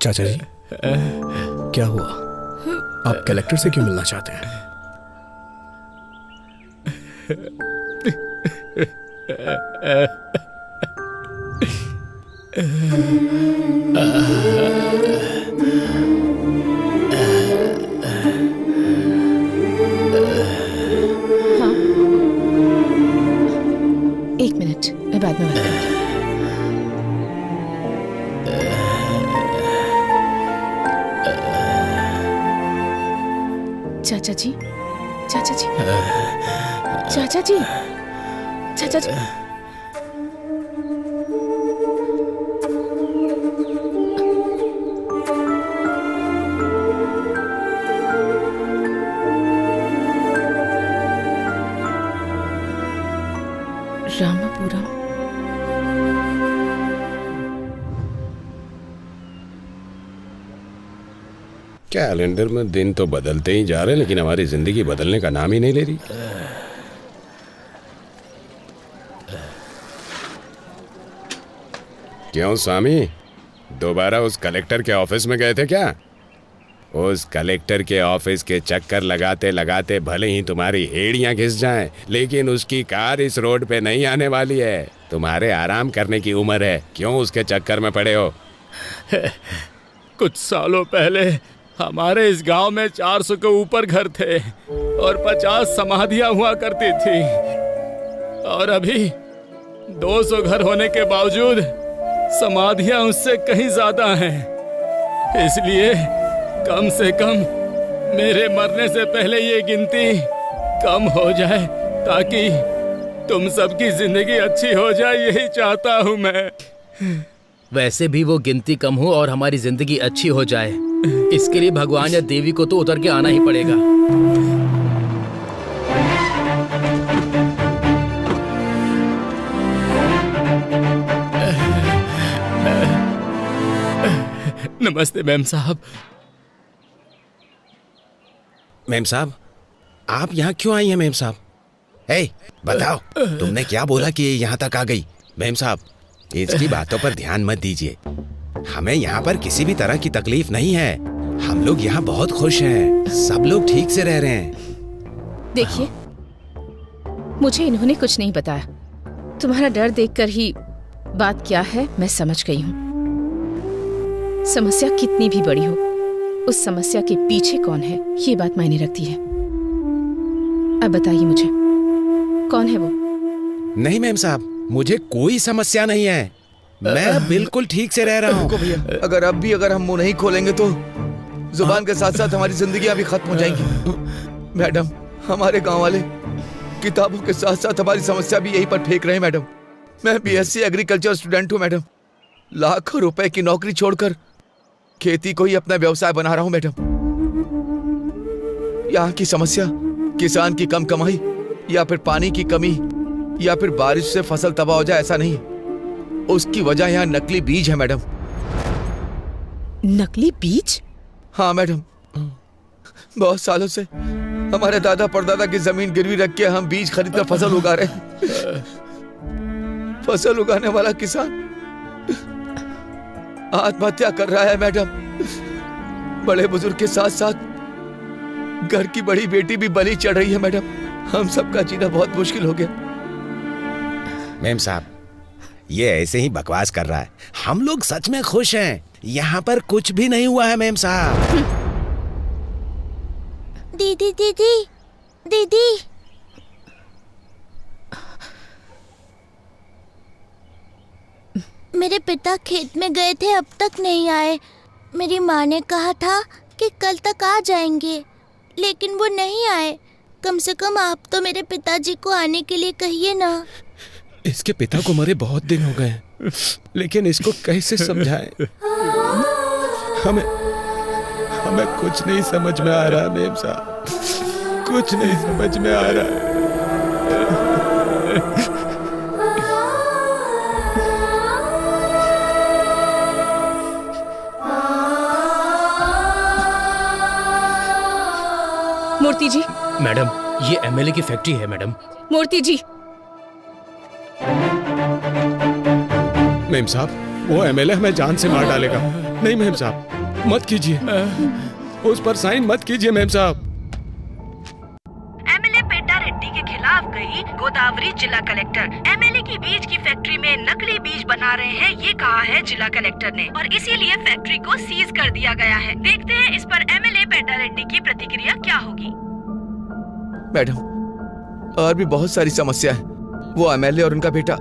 चाचा जी, क्या हुआ? आप कलेक्टर से क्यों मिलना चाहते हैं? हाँ, 1 मिनट, मैं बाद में बात करूंगी। चाचा जी, चाचा जी, चाचा जी, चाचा जी। रामापुरम। कैलेंडर में दिन तो बदलते ही जा रहे हैं, लेकिन हमारी जिंदगी बदलने का नाम ही नहीं ले रही। क्यों स्वामी, दोबारा उस कलेक्टर के ऑफिस में गए थे क्या? उस कलेक्टर के ऑफिस के चक्कर लगाते लगाते भले ही तुम्हारी हेड़ियां घिस जाएं, लेकिन उसकी कार इस रोड पे नहीं आने वाली है। तुम्हारे आराम करने की उम्र है, क्यों उसके चक्कर में पड़े हो? कुछ सालों पहले हमारे इस गांव में 400 के ऊपर घर थे और 50 समाधियां हुआ करती थी, और अभी 200 घर होने के बावजूद समाधियां उससे कहीं ज्यादा हैं। इसलिए कम से कम मेरे मरने से पहले ये गिनती कम हो जाए, ताकि तुम सबकी जिंदगी अच्छी हो जाए, यही चाहता हूँ मैं। वैसे भी वो गिनती कम हो और हमारी जिंदगी अच्छी हो जाए, इसके लिए भगवान या देवी को तो उतर के आना ही पड़ेगा। नमस्ते मैम साहब। मैम साहब, आप यहाँ क्यों आई हैं मैम साहब? हे, बताओ, तुमने क्या बोला कि ये यहाँ तक आ गई? मैम साहब, इसकी बातों पर ध्यान मत दीजिए। हमें यहाँ पर किसी भी तरह की तकलीफ नहीं है। हम लोग यहाँ बहुत खुश हैं, सब लोग ठीक से रह रहे हैं। देखिए, मुझे इन्होंने कुछ नहीं बताया। तुम्हारा डर देखकर ही बात क्या है मैं समझ गई हूँ। समस्या कितनी भी बड़ी हो, उस समस्या के पीछे कौन है ये बात मायने रखती है। अब बताइए मुझे, कौन है वो? नहीं मैम साहब, मुझे कोई समस्या नहीं है, मैं बिल्कुल ठीक से रह रहा हूँ। भैया, अगर हम मुंह नहीं खोलेंगे तो जुबान के साथ साथ हमारी जिंदगियां भी खत्म हो जाएंगी। मैडम, हमारे गांव वाले किताबों के साथ साथ हमारी समस्या भी यहीं पर फेंक रहे हैं। मैडम, मैं बीएससी एग्रीकल्चर स्टूडेंट हूँ। मैडम, लाखों रुपए की नौकरी छोड़कर खेती को ही अपना व्यवसाय बना रहा हूँ। मैडम, यहाँ की समस्या किसान की कम कमाई या फिर पानी की कमी या फिर बारिश से फसल तबाह हो जाए, ऐसा नहीं। उसकी वजह यहाँ नकली बीज है। मैडम, नकली बीज? हाँ मैडम, बहुत सालों से हमारे दादा परदादा की जमीन गिरवी रख के हम बीज खरीदकर फसल उगा रहे हैं। फसल उगाने वाला किसान आत्महत्या कर रहा है। मैडम, बड़े बुजुर्ग के साथ साथ घर की बड़ी बेटी भी बलि चढ़ रही है। मैडम, हम सबका जीना बहुत मुश्किल हो गया। मैम साहब, ये ऐसे ही बकवास कर रहा है। हम लोग सच में खुश हैं, यहाँ पर कुछ भी नहीं हुआ है। मैम साहब, दीदी दीदी दीदी, मेरे पिता खेत में गए थे, अब तक नहीं आए। मेरी माँ ने कहा था कि कल तक आ जाएंगे, लेकिन वो नहीं आए। कम से कम आप तो मेरे पिताजी को आने के लिए कहिए ना। इसके पिता को मरे बहुत दिन हो गए, लेकिन इसको कैसे समझाएं? हमें कुछ नहीं समझ में आ रहा मेम साहब, कुछ नहीं समझ में आ रहा। मूर्ति जी। मैडम, ये एमएलए की फैक्ट्री है। मैडम, मूर्ति जी। मेम साहब, वो एमएलए हमें जान से मार डालेगा। नहीं मेम साहब, मत कीजिए, उस पर साइन मत कीजिए मेम साहब। एमएलए पेड्डा रेड्डी के खिलाफ गई गोदावरी जिला कलेक्टर। एमएलए की बीज की फैक्ट्री में नकली बीज बना रहे हैं, ये कहा है जिला कलेक्टर ने, और इसीलिए फैक्ट्री को सीज कर दिया गया है। देखते हैं इस पर एमएलए पेड्डा रेड्डी की प्रतिक्रिया क्या होगी। मैडम, और भी बहुत सारी समस्या है। वो एमएलए और उनका बेटा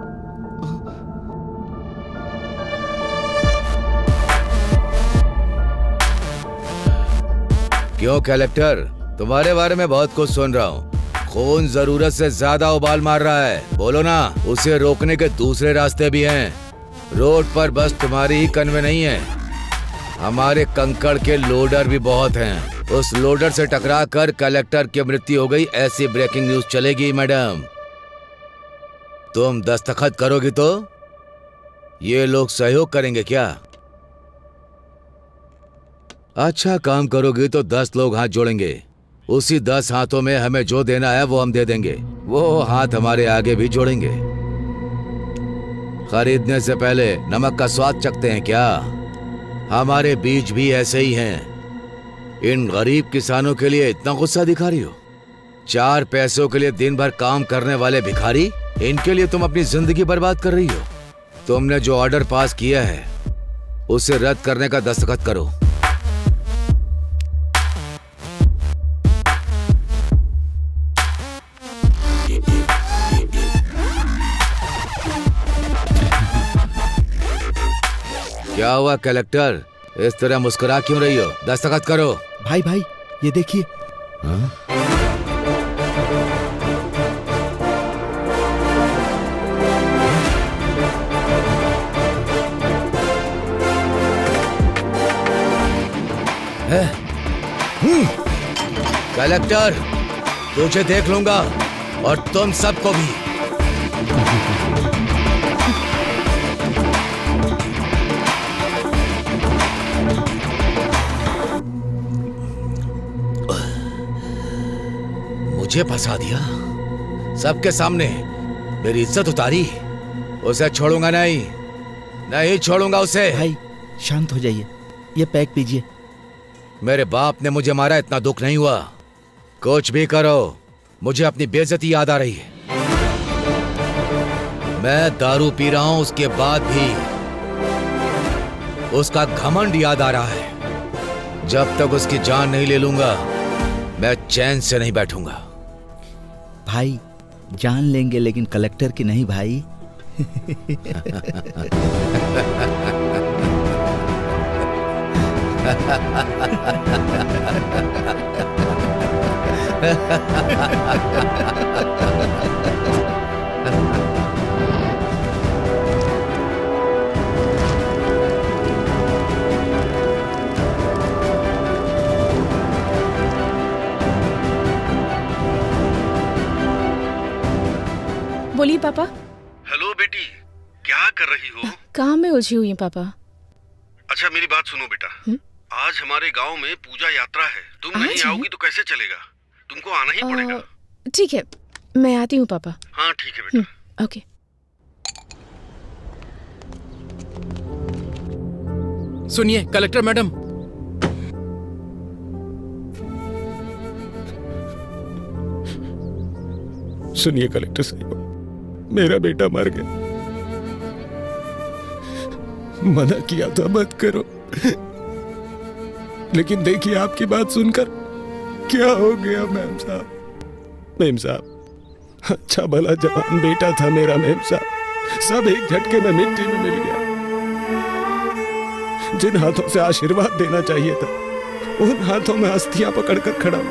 क्यों कलेक्टर, तुम्हारे बारे में बहुत कुछ सुन रहा हूँ। खून जरूरत से ज्यादा उबाल मार रहा है, बोलो ना। उसे रोकने के दूसरे रास्ते भी हैं। रोड पर बस तुम्हारी ही कन्वे नहीं है, हमारे कंकड़ के लोडर भी बहुत हैं। उस लोडर से टकरा कर कलेक्टर की मृत्यु हो गई, ऐसी ब्रेकिंग न्यूज चलेगी मैडम। तुम दस्तखत करोगी तो ये लोग सहयोग करेंगे क्या? अच्छा काम करोगी तो 10 लोग हाथ जोड़ेंगे। उसी 10 हाथों में हमें जो देना है वो हम दे देंगे। वो हाथ हमारे आगे भी जोड़ेंगे। खरीदने से पहले नमक का स्वाद चखते हैं क्या? हमारे बीज भी ऐसे ही हैं। इन गरीब किसानों के लिए इतना गुस्सा दिखा रही हो? 4 पैसों के लिए दिन भर काम करने वाले भिखारी, इनके लिए तुम अपनी जिंदगी बर्बाद कर रही हो। तुमने जो ऑर्डर पास किया है उसे रद्द करने का दस्तखत करो। क्या हुआ कलेक्टर, इस तरह मुस्कुरा क्यों रही हो? दस्तखत करो। भाई भाई ये देखिए। कलेक्टर, तुझे देख लूंगा और तुम सबको भी। मुझे फंसा दिया सबके सामने, मेरी इज्जत उतारी। उसे छोड़ूंगा नहीं, नहीं छोड़ूंगा उसे। भाई शांत हो जाइए, ये पैक पीजिए। मेरे बाप ने मुझे मारा, इतना दुख नहीं हुआ। कुछ भी करो, मुझे अपनी बेइज्जती याद आ रही है। मैं दारू पी रहा हूं, उसके बाद भी उसका घमंड याद आ रहा है। जब तक उसकी जान नहीं ले लूंगा मैं चैन से नहीं बैठूंगा। भाई जान लेंगे लेकिन कलेक्टर की नहीं भाई। बोलिए पापा। हेलो बेटी, क्या कर रही हो? काम में उलझी हुई हूँ पापा। अच्छा मेरी बात सुनो बेटा, आज हमारे गांव में पूजा यात्रा है। तुम नहीं आओगी तो कैसे चलेगा? तुमको आना ही पड़ेगा। ठीक है, मैं आती हूँ पापा। हाँ ठीक है बेटा। ओके। सुनिए कलेक्टर मैडम, सुनिए कलेक्टर साहब, मेरा बेटा मर गया। मना किया था मत करो, लेकिन देखिए आपकी बात सुनकर क्या हो गया मेम साहब। मेम साहब, अच्छा भला जवान बेटा था मेरा मेम साहब, सब एक झटके में मिट्टी में मिल गया। जिन हाथों से आशीर्वाद देना चाहिए था उन हाथों में अस्थियां पकड़कर खड़ा हूं।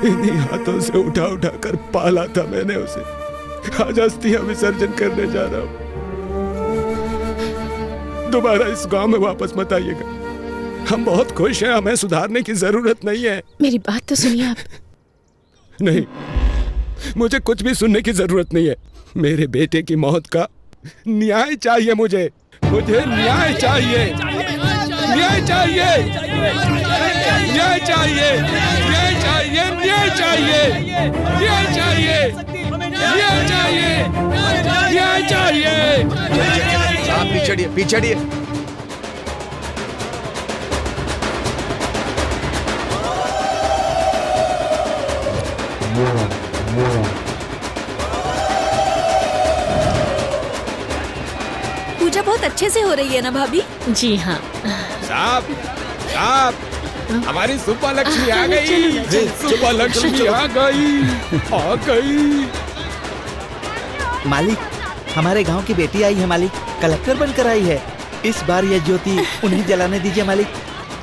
इन्हीं हाथों से उठा उठा कर पाला था मैंने उसे। आज अस्थियां विसर्जन करने जा रहा हूं। दोबारा इस गांव में वापस मत आइएगा। हम बहुत खुश हैं, हमें सुधारने की जरूरत नहीं है। मेरी बात तो सुनिए आप। नहीं, मुझे कुछ भी सुनने की जरूरत नहीं है। मेरे बेटे की मौत का न्याय चाहिए मुझे न्याय चाहिए। न्याय चाहिए, न्याय चाहिए, न्याय चाहिए, न्याय चाहिए, न्याय चाहिए, न्याय चाहिए, न्याय चाहिए। आप पीछे पीछे। पूजा बहुत अच्छे से हो रही है ना भाभी? जी हाँ। साहब, साहब, हमारी सुपर लक्ष्मी आ गई। सुपर लक्ष्मी आ गई। मालिक, हमारे गांव की बेटी आई है मालिक, कलेक्टर बनकर आई है। इस बार यह ज्योति उन्हें जलाने दीजिए मालिक।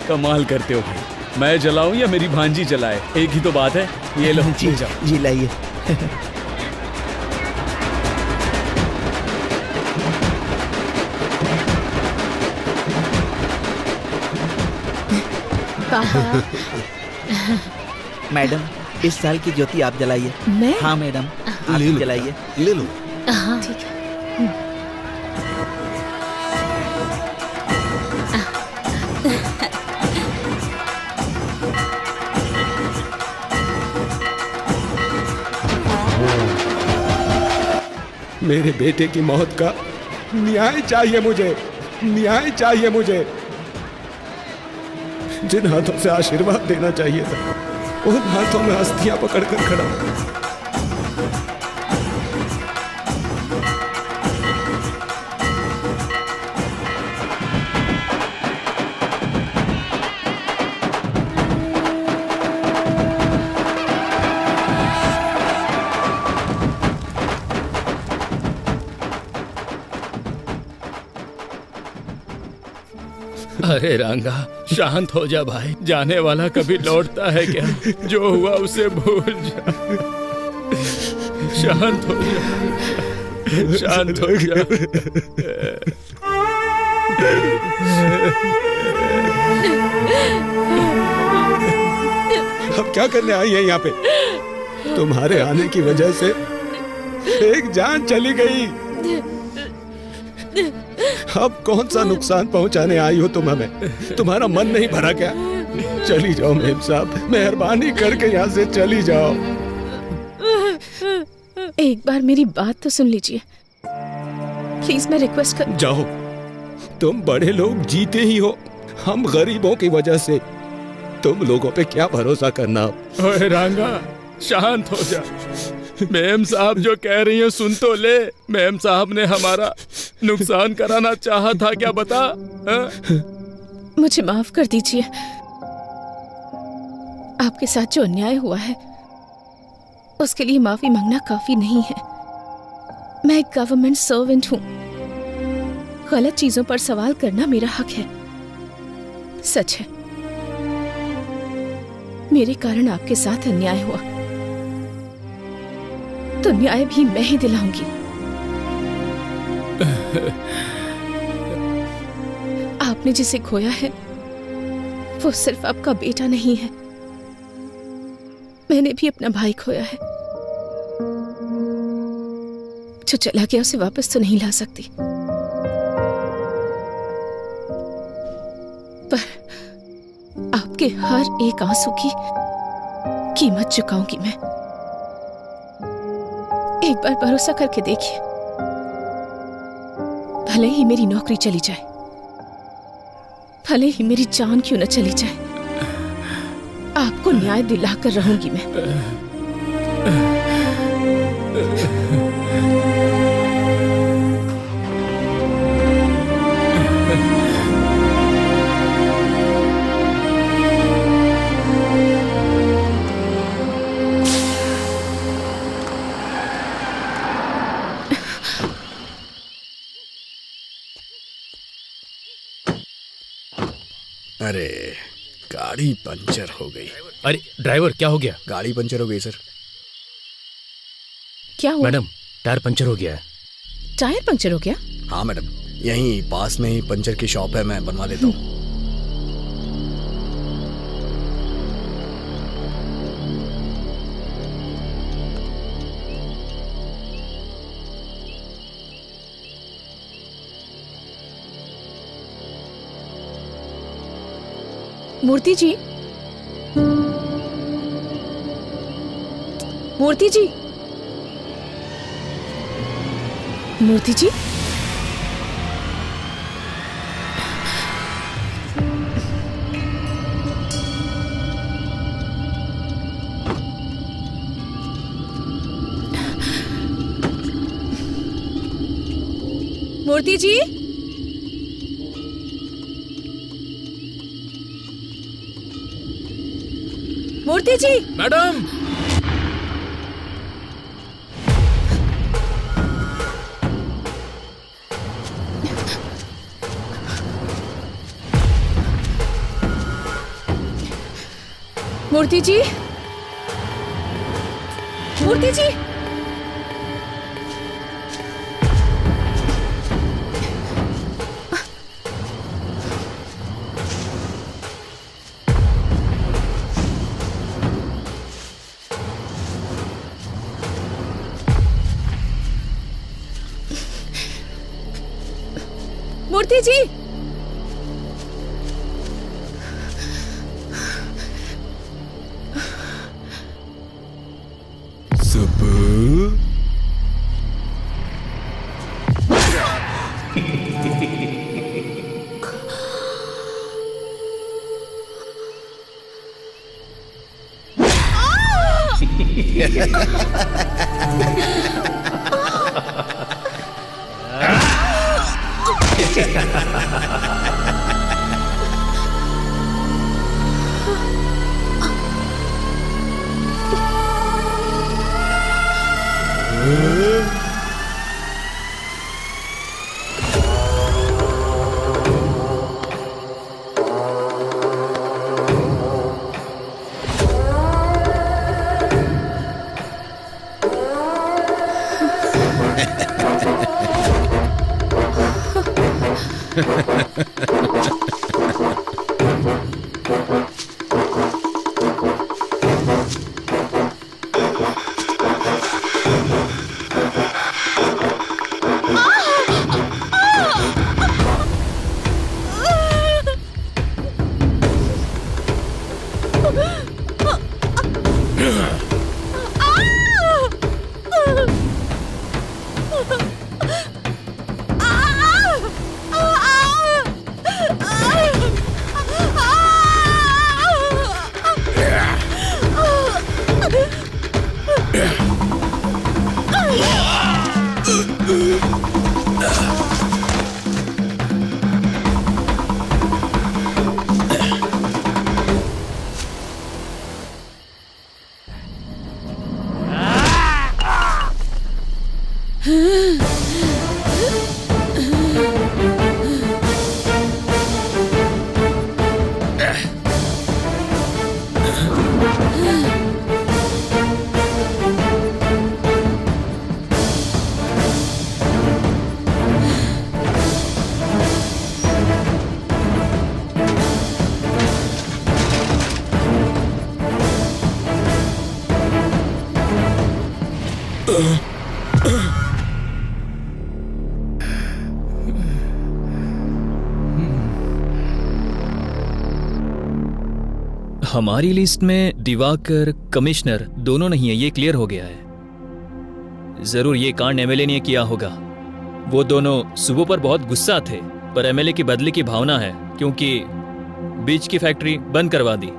कमाल करते हो भाई, मैं जलाऊं या मेरी भांजी जलाए, एक ही तो बात है। ये लो जी लाइए। मैडम, इस साल की ज्योति आप जलाइए। मैं? हाँ मैडम, आप ले लो, जलाइए। ले लो। हाँ ठीक है। मेरे बेटे की मौत का न्याय चाहिए मुझे, न्याय चाहिए मुझे। जिन हाथों से आशीर्वाद देना चाहिए था, उन हाथों में अस्थियां पकड़कर खड़ा हूं। अरे रांगा, शांत हो जा भाई। जाने वाला कभी लौटता है क्या? जो हुआ उसे भूल जा। शांत हो जा, शांत हो जा। अब क्या करने आई है यहाँ पे? तुम्हारे आने की वजह से एक जान चली गई। अब कौन सा नुकसान पहुंचाने आई हो तुम हमें? तुम्हारा मन नहीं भरा क्या? चली जाओ मेम साहब, मेहरबानी करके यहाँ से चली जाओ। एक बार मेरी बात तो सुन लीजिए प्लीज, मैं रिक्वेस्ट कर। जाओ, तुम बड़े लोग जीते ही हो, हम गरीबों की वजह से तुम लोगों पे क्या भरोसा करना। ओए रांगा, शांत हो जा। मैम साहब जो कह रही हैं सुन तो ले। मैम साहब ने हमारा नुकसान कराना चाहा था क्या, बता? मुझे माफ कर दीजिए। आपके साथ जो अन्याय हुआ है उसके लिए माफी मांगना काफी नहीं है। मैं एक गवर्नमेंट सर्वेंट हूँ। गलत चीजों पर सवाल करना मेरा हक है। सच है, मेरे कारण आपके साथ अन्याय हुआ, तो न्याय भी मैं ही दिलाऊंगी। आपने जिसे खोया है वो सिर्फ आपका बेटा नहीं है, मैंने भी अपना भाई खोया है। जो चला गया उसे वापस तो नहीं ला सकती, पर आपके हर एक आंसू की कीमत चुकाऊंगी मैं। एक बार भरोसा करके देखिए, भले ही मेरी नौकरी चली जाए, भले ही मेरी जान क्यों न चली जाए, आपको न्याय दिलाकर रहूंगी मैं। अरे गाड़ी पंचर हो गई। अरे ड्राइवर, क्या हो गया? गाड़ी पंचर हो गई सर। क्या हुआ? मैडम, टायर पंचर हो गया है। टायर पंचर हो गया? हाँ मैडम, यहीं पास में ही पंचर की शॉप है, मैं बनवा देता हूँ। मूर्ति जी, मूर्ति जी, मूर्ति जी, मूर्ति जी, मूर्ति जी। मैडम, मूर्ति जी, मूर्ति जी, मूर्ति जी, हमारी लिस्ट में दिवाकर कमिश्नर दोनों नहीं है, ये क्लियर हो गया है। जरूर ये कांड एमएलए ने किया होगा। वो दोनों सुबह पर बहुत गुस्सा थे, पर एमएलए की बदले की भावना है, क्योंकि बीच की फैक्ट्री बंद करवा दी,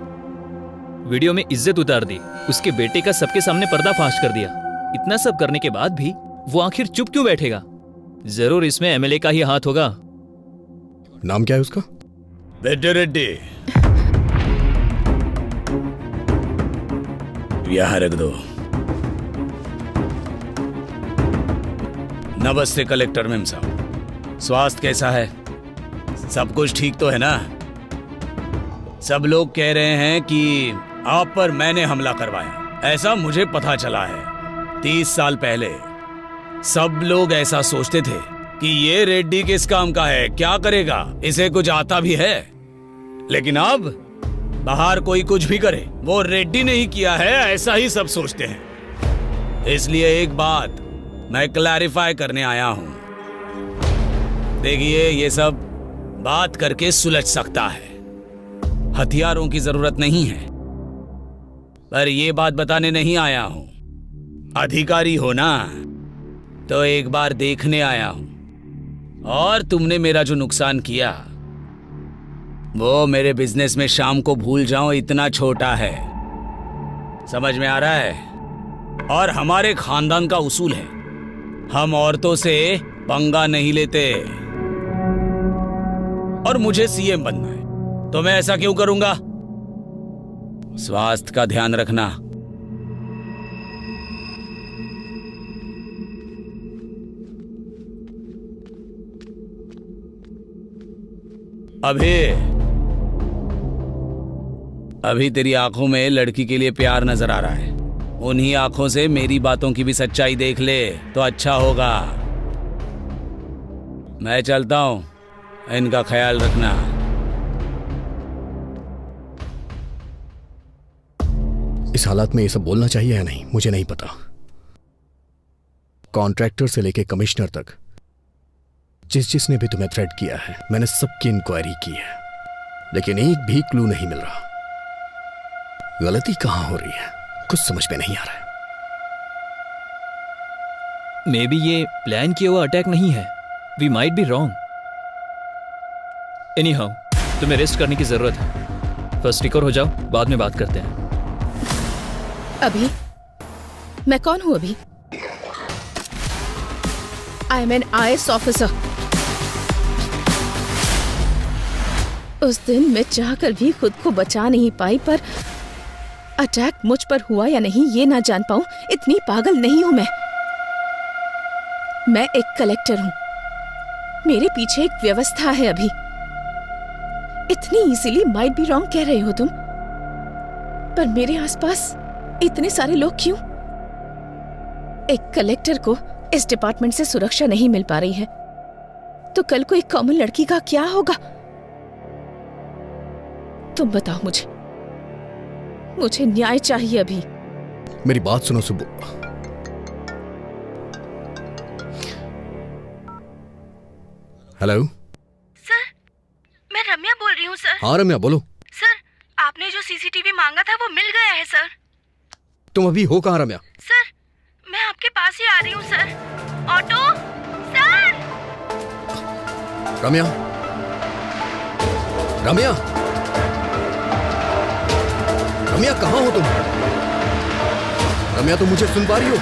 वीडियो में इज्जत उतार दी, उसके बेटे का सबके सामने पर्दाफाश कर दिया। इतना सब करने के बाद भी वो आखिर चुप क्यों बैठेगा? जरूर इसमें एमएलए का ही हाथ होगा। नाम क्या है उसका? बेटे रेड्डी, यहाँ रख दो। नमस्ते कलेक्टर मैम साहब, स्वास्थ्य कैसा है? सब कुछ ठीक तो है ना? सब लोग कह रहे हैं कि आप पर मैंने हमला करवाया, ऐसा मुझे पता चला है। 30 साल पहले सब लोग ऐसा सोचते थे कि ये रेड्डी किस काम का है, क्या करेगा, इसे कुछ आता भी है। लेकिन अब बाहर कोई कुछ भी करे, वो रेड्डी ने ही किया है, ऐसा ही सब सोचते हैं। इसलिए एक बात मैं क्लैरिफाई करने आया हूं। देखिए, ये सब बात करके सुलझ सकता है, हथियारों की जरूरत नहीं है। पर ये बात बताने नहीं आया हूं। अधिकारी हो ना, तो एक बार देखने आया हूं। और तुमने मेरा जो नुकसान किया, वो मेरे बिजनेस में शाम को भूल जाओ इतना छोटा है। समझ में आ रहा है? और हमारे खानदान का उसूल है, हम औरतों से पंगा नहीं लेते। और मुझे सीएम बनना है, तो मैं ऐसा क्यों करूंगा? स्वास्थ्य का ध्यान रखना। अभी तेरी आंखों में लड़की के लिए प्यार नजर आ रहा है। उन्हीं आंखों से मेरी बातों की भी सच्चाई देख ले तो अच्छा होगा। मैं चलता हूं, इनका ख्याल रखना। इस हालात में ये सब बोलना चाहिए या नहीं, मुझे नहीं पता। कॉन्ट्रैक्टर से लेके कमिश्नर तक जिसने भी तुम्हें थ्रेट किया है, मैंने सबकी इंक्वायरी की है, लेकिन एक भी क्लू नहीं मिल रहा। गलती कहां हो रही है, कुछ समझ में नहीं आ रहा है। मे बी ये प्लान किया हुआ अटैक नहीं है। We might be wrong. Anyhow, तुम्हें रेस्ट करने की जरूरत है। फर्स्ट रिकवर हो जाओ, बाद में बात करते हैं। अभी मैं कौन हूं? अभी I am an IAS officer. उस दिन मैं चाहकर भी खुद को बचा नहीं पाई, पर अटैक मुझ पर हुआ या नहीं ये ना जान पाऊं, इतनी पागल नहीं हूं मैं एक कलेक्टर हूं। मेरे पीछे एक व्यवस्था है। अभी इतनी इजीली माइट बी रॉन्ग कह रहे हो तुम, पर मेरे आसपास इतने सारे लोग क्यों? एक कलेक्टर को इस डिपार्टमेंट से सुरक्षा नहीं मिल पा रही है, तो कल को एक कॉमन लड़की का क्या होगा? तुम बताओ मुझे न्याय चाहिए। अभी मेरी बात सुनो सुब्बू। हेलो सर, मैं रम्या बोल रही हूँ सर। हाँ रम्या बोलो। सर, आपने जो CCTV मांगा था वो मिल गया है सर। तुम अभी हो कहाँ रम्या? सर, मैं आपके पास ही आ रही हूँ sir. Auto sir. Ramya, Ramya, Ramya कहाँ हो तुम? रम्या, तुम मुझे सुन पा रही हो?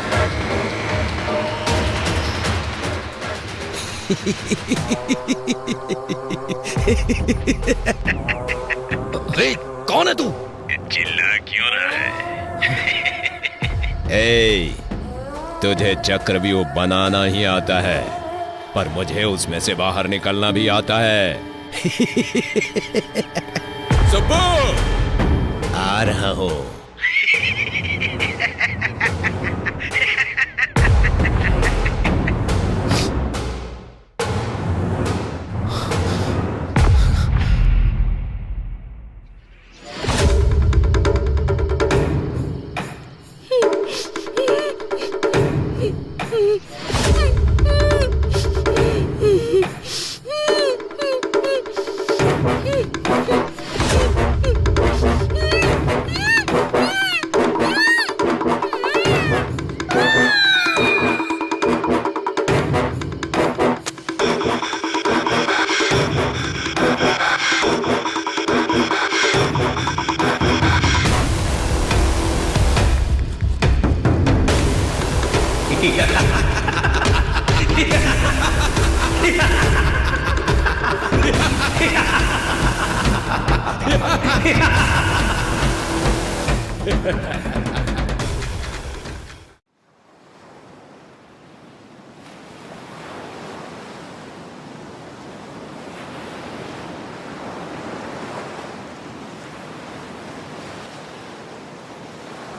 अरे कौन है तू? चिल्ला क्यों रहा है? तुझे चक्रव्यूह बनाना ही आता है, पर मुझे उसमें से बाहर निकलना भी आता है। सुब्बू, आ रहा हो।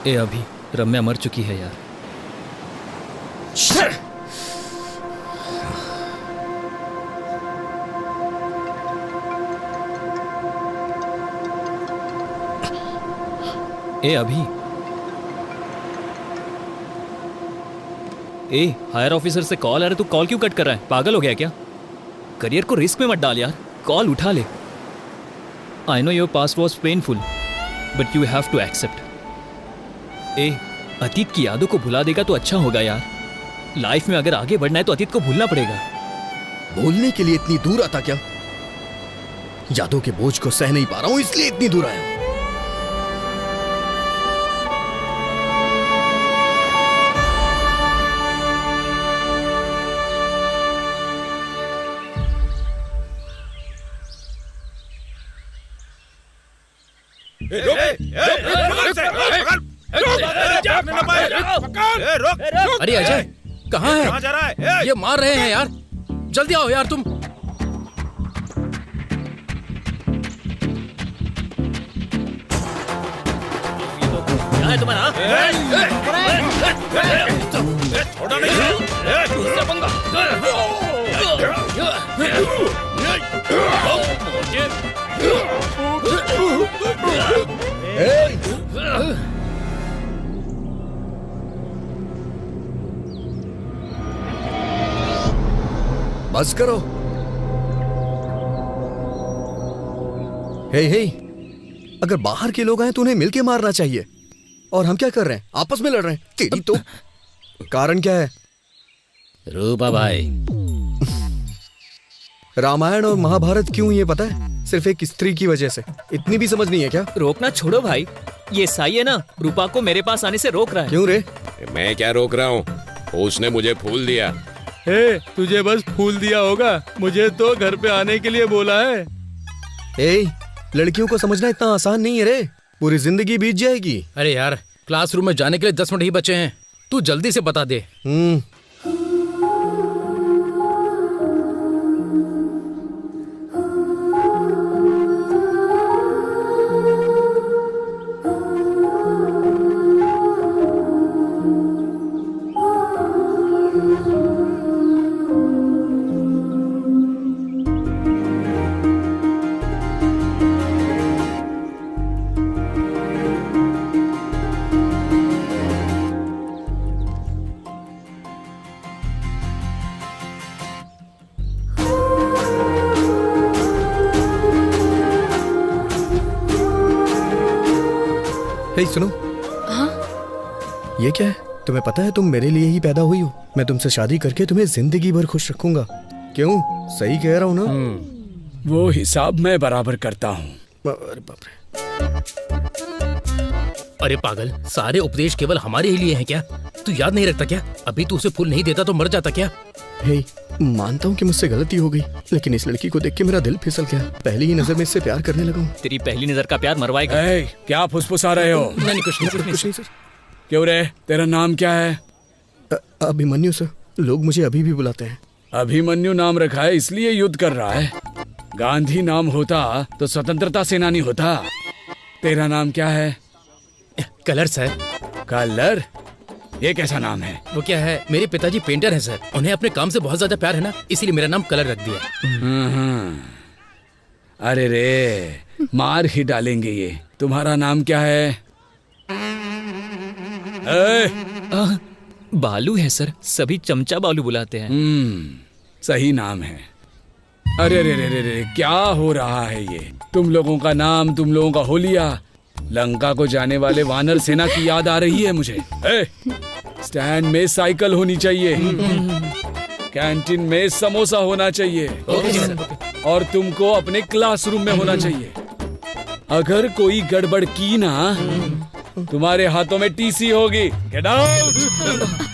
ए अभी रम्या मर चुकी है यार। ए अभी, ए हायर ऑफिसर से कॉल आ रहा है, तू कॉल क्यों कट कर रहा है? पागल हो गया क्या? करियर को रिस्क में मत डाल यार, कॉल उठा ले। I know your past was painful, but you have to accept. ए अतीत की यादों को भुला देगा तो अच्छा होगा यार। लाइफ में अगर आगे बढ़ना है तो अतीत को भूलना पड़ेगा। बोलने के लिए इतनी दूर आता क्या? यादों के बोझ को सह नहीं पा रहा हूं, इसलिए इतनी दूर आया हूं। अरे अजय, कहाँ है? कहाँ जा रहा है? ये मार रहे हैं यार, जल्दी आओ यार तुम। क्या है तुम्हारा? छोड़ो नहीं। बस करो। हे, अगर बाहर के लोग आए तो उन्हें मिलके मारना चाहिए। और हम क्या कर रहे हैं? आपस में लड़ रहे हैं। तेरी तो कारण क्या है? रूपा भाई, रामायण और महाभारत क्यों ये पता है? सिर्फ एक स्त्री की वजह से। इतनी भी समझ नहीं है क्या? रोकना छोड़ो भाई, ये साई है ना, रूपा को मेरे पास आने से रोक रहा है। क्यों रे? मैं क्या रोक रहा हूँ, उसने मुझे फूल दिया। हे, तुझे बस फूल दिया होगा, मुझे तो घर पे आने के लिए बोला है। लड़कियों को समझना इतना आसान नहीं है रे, पूरी जिंदगी बीत जाएगी। अरे यार, क्लासरूम में जाने के लिए 10 मिनट ही बचे हैं, तू जल्दी से बता दे। सुनो। हाँ? ये क्या है? तुम्हें पता है तुम मेरे लिए ही पैदा हुई हो। मैं तुमसे शादी करके तुम्हें जिंदगी भर खुश रखूंगा। क्यों? सही कह रहा हूँ ना? वो हिसाब मैं बराबर करता हूँ। अरे बाप रे। अरे पागल, सारे उपदेश केवल हमारे ही लिए हैं क्या? तू याद नहीं रखता क्या? अभी तू उसे फूल नहीं देता तो मर जाता क्या? हे, मानता हूँ कि मुझसे गलती हो गई, लेकिन इस लड़की को देख के मेरा दिल फिसल गया। पहली ही नजर में इससे प्यार करने लगा हूँ। तेरी पहली नजर का प्यार मरवाएगा। क्या फुसफुसा रहे हो? नहीं, कुछ नहीं सर। क्यों रे, तेरा नाम क्या है? अभिमन्यु सर, लोग मुझे अभी भी बुलाते हैं। अभिमन्यु नाम रखा है इसलिए युद्ध कर रहा है। गांधी नाम होता तो स्वतंत्रता सेनानी होता। तेरा नाम क्या है? Colour sir. कलर? ये कैसा नाम है? वो क्या है, मेरे पिताजी पेंटर हैं सर, उन्हें अपने काम से बहुत ज्यादा प्यार है ना, इसीलिए मेरा नाम कलर रख दिया। अरे रे, मार ही डालेंगे ये। तुम्हारा नाम क्या है? बालू है सर, सभी चमचा बालू बुलाते हैं। सही नाम है। अरे रे रे रे रे, क्या हो रहा है ये? तुम लोगों का नाम, तुम लोगों का होलिया, लंका को जाने वाले वानर सेना की याद आ रही है मुझे। स्टैंड में साइकिल होनी चाहिए, कैंटीन में समोसा होना चाहिए, और तुमको अपने क्लासरूम में होना चाहिए। अगर कोई गड़बड़ की ना, तुम्हारे हाथों में टीसी होगी। Get out.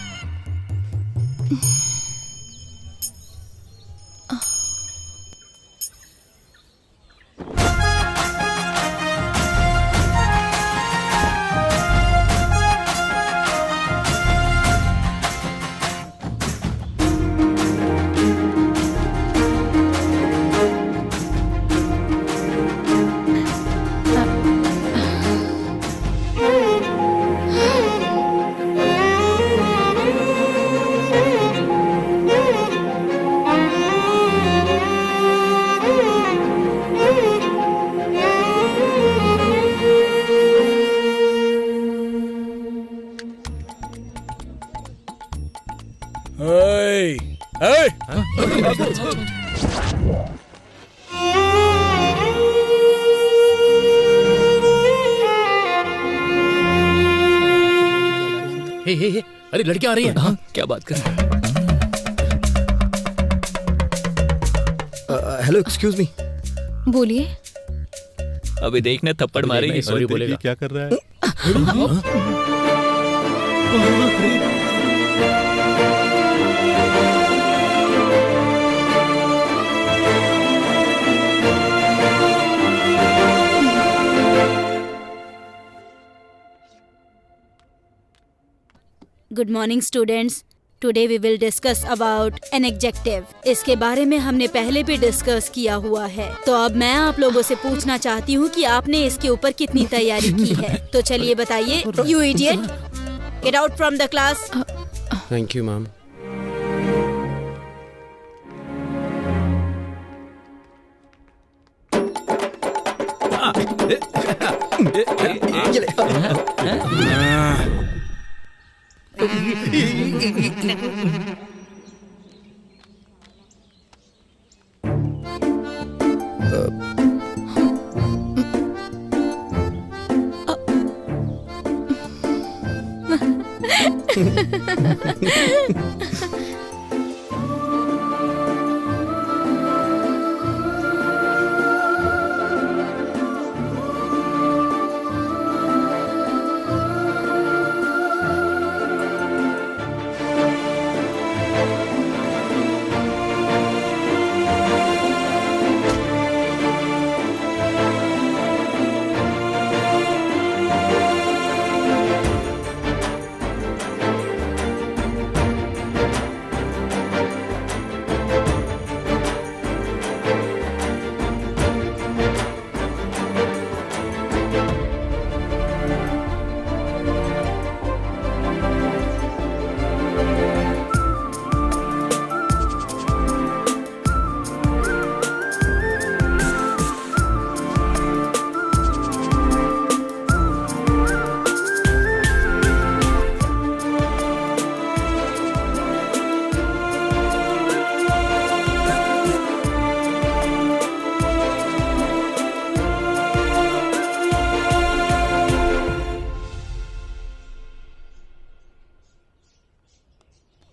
हे, अरे लड़कियां आ रही हैं। हाँ, क्या बात कर रहे हैं? Hello, excuse me. बोलिए। अभी देखना थप्पड़ मारेगी। सॉरी बोलेगा। क्या कर रहा है? Good morning students. Today we will discuss about an adjective. इसके बारे में हमने पहले भी डिस्कस किया हुआ है, तो अब मैं आप लोगों से पूछना चाहती हूँ कि आपने इसके ऊपर कितनी तैयारी की है। तो चलिए बताइए। You idiot, get out from the class. Thank you ma'am.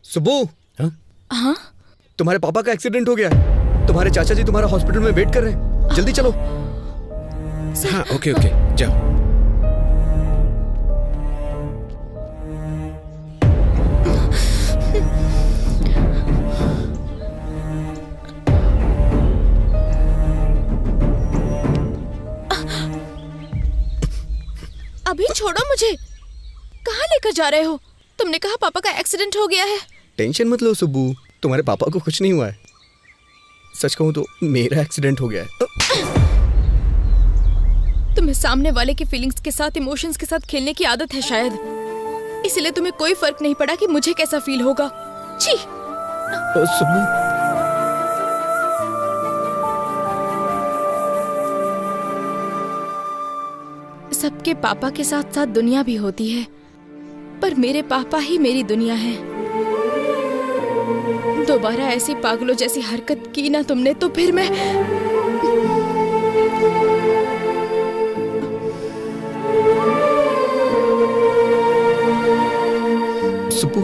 Subbu. हाँ? तुम्हारे पापा का एक्सीडेंट हो गया है। तुम्हारे चाचा जी तुम्हारा हॉस्पिटल में वेट कर रहे हैं, जल्दी चलो। हाँ ओके ओके जाओ। अभी छोड़ो मुझे। कहाँ लेकर जा रहे हो? तुमने कहा पापा का एक्सीडेंट हो गया है। टेंशन मत लो सुब्बू, तुम्हारे पापा को कुछ नहीं हुआ है। सच कहूं तो मेरा एक्सीडेंट हो गया है। तुम्हें सामने वाले की फीलिंग्स के साथ, इमोशंस के साथ खेलने की आदत है शायद, इसलिए तुम्हें कोई फर्क नहीं पड़ा कि मुझे कैसा फील होगा। छी। सुब्बू। सबके पापा के साथ साथ दुनिया भी होती है, पर मेरे पापा ही मेरी दुनिया है। दोबारा ऐसी पागलों जैसी हरकत की ना तुमने तो फिर मैं सुब्बू।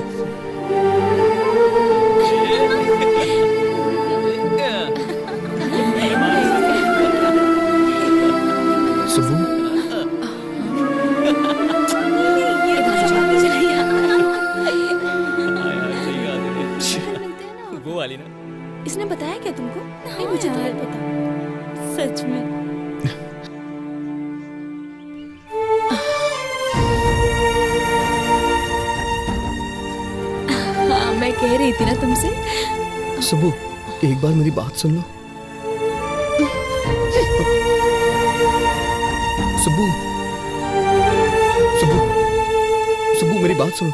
सुब्बू। वो वाली ना। इसने बताया क्या तुमको? नहीं मुझे तो नहीं पता। सच में। हाँ, मैं कह रही थी ना तुमसे। सुब्बू एक बार मेरी बात सुन लो। सुब्बू। सुब्बू। सुब्बू मेरी बात सुनो।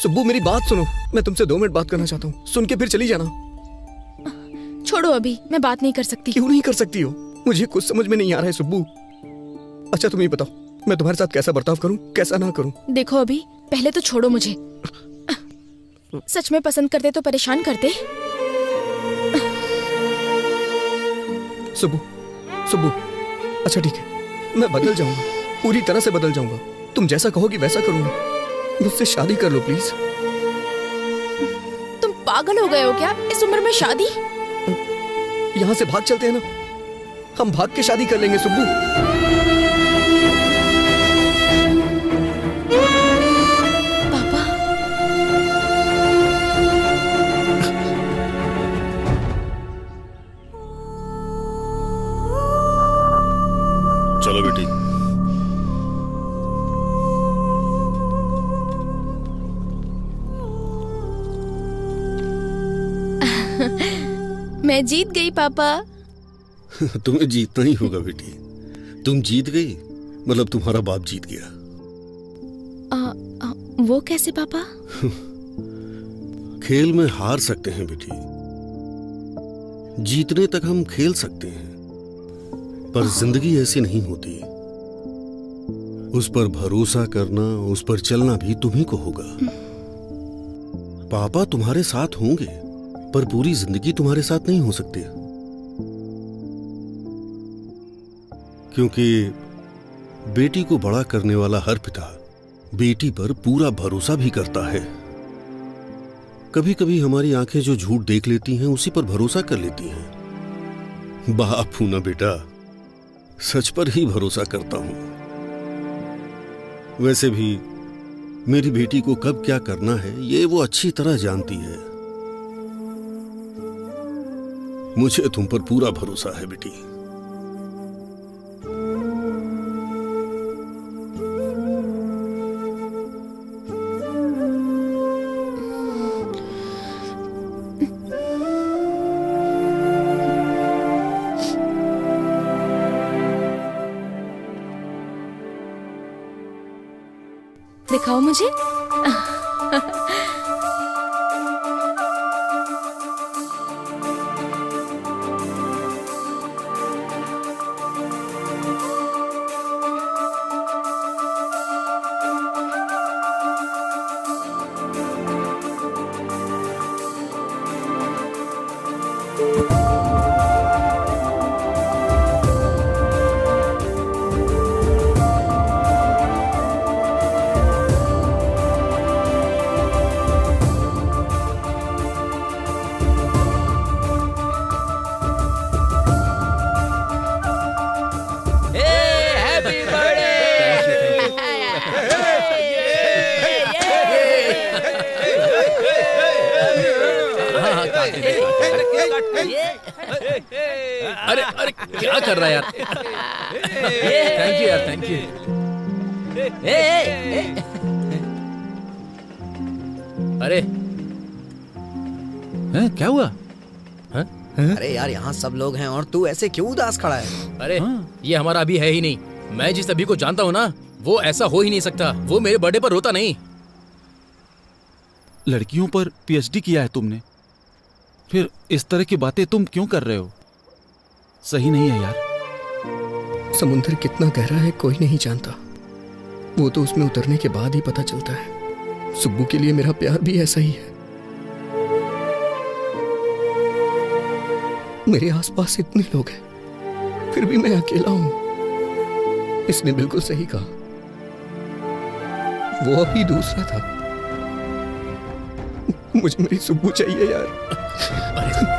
सुब्बू मेरी बात सुनो, मैं तुमसे 2 मिनट बात करना चाहता हूँ, सुन के फिर चली जाना। छोड़ो, अभी मैं बात नहीं कर सकती। क्यों नहीं कर सकती हो? मुझे कुछ समझ में नहीं आ रहा है सुब्बू। अच्छा तुम ही बताओ, मैं तुम्हारे साथ कैसा बर्ताव करूं, कैसा ना करूं? देखो अभी, पहले तो छोड़ो मुझे। सच में पसंद करते तो परेशान करते। सुब्बू। सुब्बू अच्छा ठीक है, मैं बदल जाऊंगा, पूरी तरह से बदल जाऊंगा। तुम जैसा कहोगी वैसा करूंगा। मुझसे शादी कर लो प्लीज। तुम पागल हो गए हो क्या? इस उम्र में शादी? यहाँ से भाग चलते हैं ना, हम भाग के शादी कर लेंगे सुब्बू। पापा। चलो बेटी। मैं जीत गई पापा। तुम्हें जीतना ही होगा बेटी। तुम जीत गई मतलब तुम्हारा बाप जीत गया। वो कैसे पापा? खेल में हार सकते हैं बेटी, जीतने तक हम खेल सकते हैं, पर जिंदगी ऐसी नहीं होती। उस पर भरोसा करना, उस पर चलना भी तुम्ही को होगा। पापा तुम्हारे साथ होंगे, पर पूरी जिंदगी तुम्हारे साथ नहीं हो सकती, क्योंकि बेटी को बड़ा करने वाला हर पिता बेटी पर पूरा भरोसा भी करता है। कभी कभी हमारी आंखें जो झूठ देख लेती हैं उसी पर भरोसा कर लेती हैं। बाप हूं ना बेटा, सच पर ही भरोसा करता हूं। वैसे भी मेरी बेटी को कब क्या करना है ये वो अच्छी तरह जानती है। मुझे तुम पर पूरा भरोसा है बेटी। दिखाओ मुझे। अरे अरे क्या कर रहा है यार? थैंक यू यार, थैंक यू। अरे क्या हुआ? अरे यार, यहाँ सब लोग हैं और तू ऐसे क्यों उदास खड़ा है? अरे ये हमारा अभी है ही नहीं। मैं जिस अभी को जानता हूँ ना, वो ऐसा हो ही नहीं सकता। वो मेरे बर्थडे पर रोता नहीं। लड़कियों पर पीएचडी किया है तुमने, फिर इस तरह की बातें तुम क्यों कर रहे हो? सही नहीं है यार। समुद्र कितना गहरा है कोई नहीं जानता, वो तो उसमें उतरने के बाद ही पता चलता है। सुब्बू के लिए मेरा प्यार भी ऐसा ही है। मेरे आसपास इतने लोग हैं, फिर भी मैं अकेला हूं। इसने बिल्कुल सही कहा, वो अभी दूसरा था। मुझे मेरी सुब्बू चाहिए यार।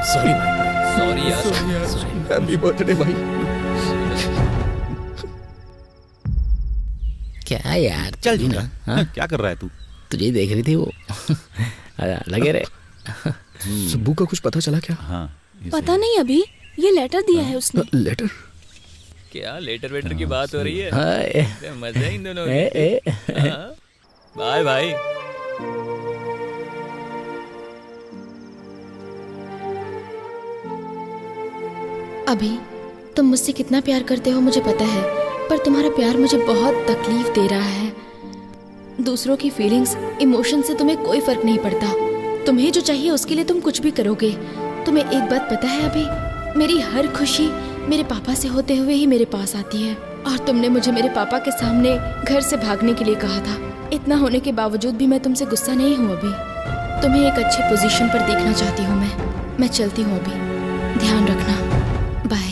सॉरी भाई, सॉरी यार। हैप्पी बर्थडे भाई। क्या यार, चल जी ना। हाँ? क्या कर रहा है तू? तुझे देख रही थी वो। लगे रे। सुब्बू का कुछ पता चला क्या? हाँ, पता नहीं, अभी ये लेटर दिया है उसने। लेटर? क्या लेटर वेटर की बात हो रही है? हाँ, मजा इन दोनों की। बाय भाई। अभी तुम मुझसे कितना प्यार करते हो मुझे पता है, पर तुम्हारा प्यार मुझे बहुत तकलीफ दे रहा है। दूसरों की फीलिंग्स, इमोशन से तुम्हें कोई फर्क नहीं पड़ता। तुम्हें जो चाहिए उसके लिए तुम कुछ भी करोगे। तुम्हें एक बात पता है अभी, मेरी हर खुशी मेरे पापा से होते हुए ही मेरे पास आती है। और तुमने मुझे मेरे पापा के सामने घर से भागने के लिए कहा था। इतना होने के बावजूद भी मैं तुमसे गुस्सा नहीं हूँ अभी। तुम्हें एक अच्छे पोजीशन पर देखना चाहती हूँ मैं चलती हूँ अभी। ध्यान रखना, बाय।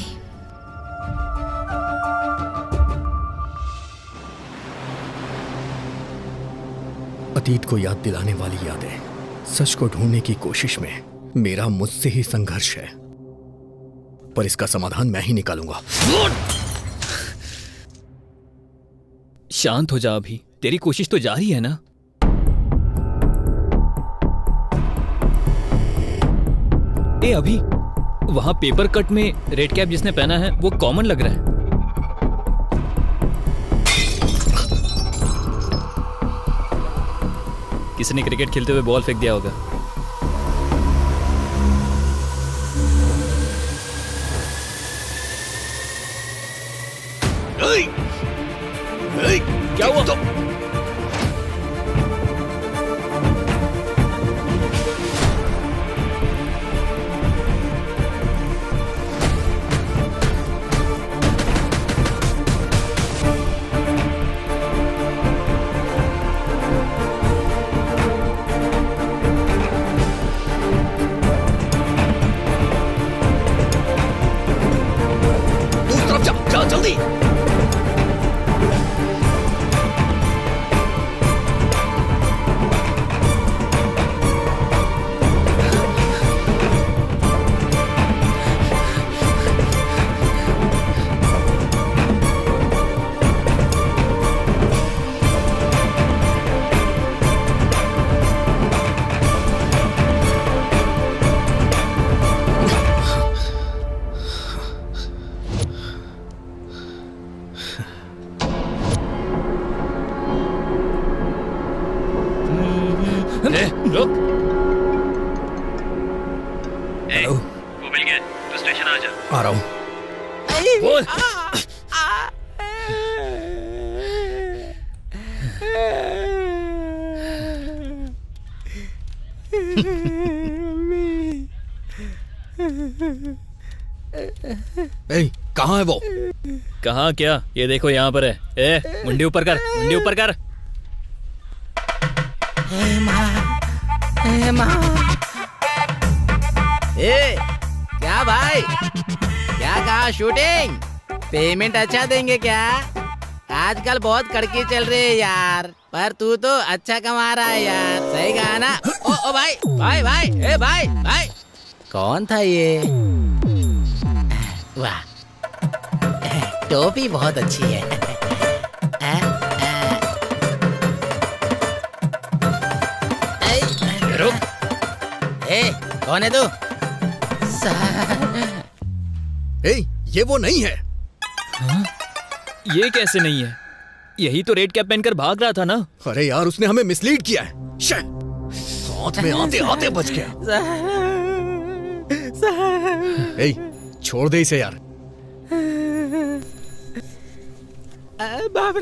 अतीत को याद दिलाने वाली यादें, सच को ढूंढने की कोशिश में मेरा मुझसे ही संघर्ष है, पर इसका समाधान मैं ही निकालूंगा। शांत हो जा अभी, तेरी कोशिश तो जारी है ना। ए अभी, वहां पेपर कट में रेड कैप जिसने पहना है वो कॉमन लग रहा है। किसी ने क्रिकेट खेलते हुए बॉल फेंक दिया होगा। क्या हुआ? दूसरी तरफ जा जल्दी। रुक। हेलो, वो मिल गया, तू स्टेशन आ जा। आ रहा हूँ। बोल। कहाँ है वो? कहाँ क्या? ये देखो यहाँ पर है। ए मुंडी ऊपर कर, मुंडी ऊपर कर। ए, क्या भाई, क्या कहा शूटिंग? पेमेंट अच्छा देंगे क्या? आजकल बहुत कड़की चल रही है यार, पर तू तो अच्छा कमा रहा है यार। सही कहा ना? ओ भाई भाई भाई, ए भाई भाई, कौन था ये? वाह, टोपी बहुत अच्छी है। रुक। ए कौन है तू? ए, ये वो नहीं है। हाँ? ये कैसे नहीं है? यही तो रेड कैप पहनकर भाग रहा था ना। अरे यार, उसने हमें मिसलीड किया है। हाथ में आते आते बच गया। ए, छोड़ दे इसे यार। बाप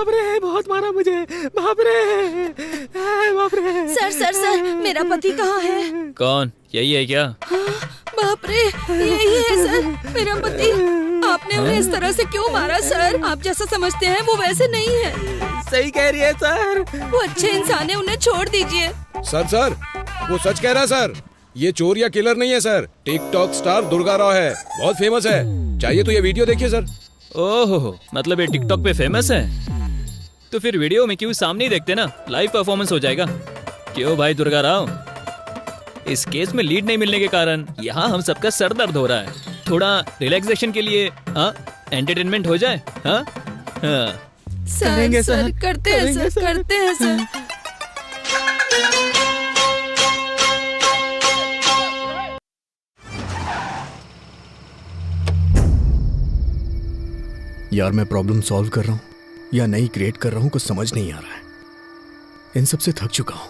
रे, बहुत मारा मुझे। बाप रे। सर, मेरा पति कहाँ है? कौन? यही है क्या? बाप रे, यही है सर, मेरा पति। आपने उन्हें इस तरह से क्यों मारा सर? आप जैसा समझते हैं वो वैसे नहीं है। सही कह रही है सर। वो अच्छे इंसान है, उन्हें छोड़ दीजिए। सर, वो सच कह रहा है सर। ये चोर या किलर नहीं है sir. TikTok star Durga Rao है, बहुत फेमस है। चाहिए तो ये वीडियो देखिए सर। ओहो, मतलब ये टिकटॉक पे फेमस है? तो फिर वीडियो में क्यों सामने ही देखते ना, लाइव परफॉर्मेंस हो जाएगा। क्यों भाई दुर्गा राव? इस केस में लीड नहीं मिलने के कारण यहाँ हम सबका सर दर्द हो रहा है। थोड़ा रिलैक्सेशन के लिए एंटरटेनमेंट हो जाए। सर, करते हैं सर। यार, मैं प्रॉब्लम सॉल्व कर रहा हूँ या नई क्रिएट कर रहा हूँ, कुछ समझ नहीं आ रहा है। इन सब से थक चुका हूँ।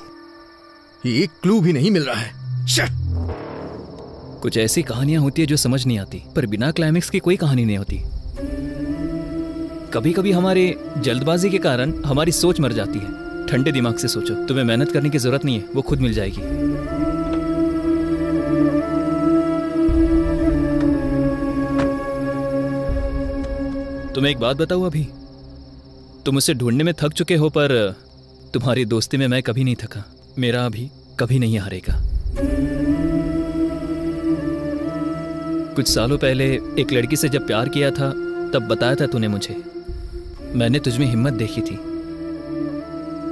एक क्लू भी नहीं मिल रहा है। कुछ ऐसी कहानियां होती है जो समझ नहीं आती, पर बिना क्लाइमेक्स की कोई कहानी नहीं होती। कभी कभी हमारे जल्दबाजी के कारण हमारी सोच मर जाती है। ठंडे दिमाग से सोचो, तुम्हें मेहनत करने की जरूरत नहीं है, वो खुद मिल जाएगी। तुम्हें एक बात बताऊं, अभी तुम उसे ढूंढने में थक चुके हो, पर तुम्हारी दोस्ती में मैं कभी नहीं थका। मेरा अभी कभी नहीं हारेगा। कुछ सालों पहले एक लड़की से जब प्यार किया था तब बताया था तूने मुझे। मैंने तुझमें हिम्मत देखी थी।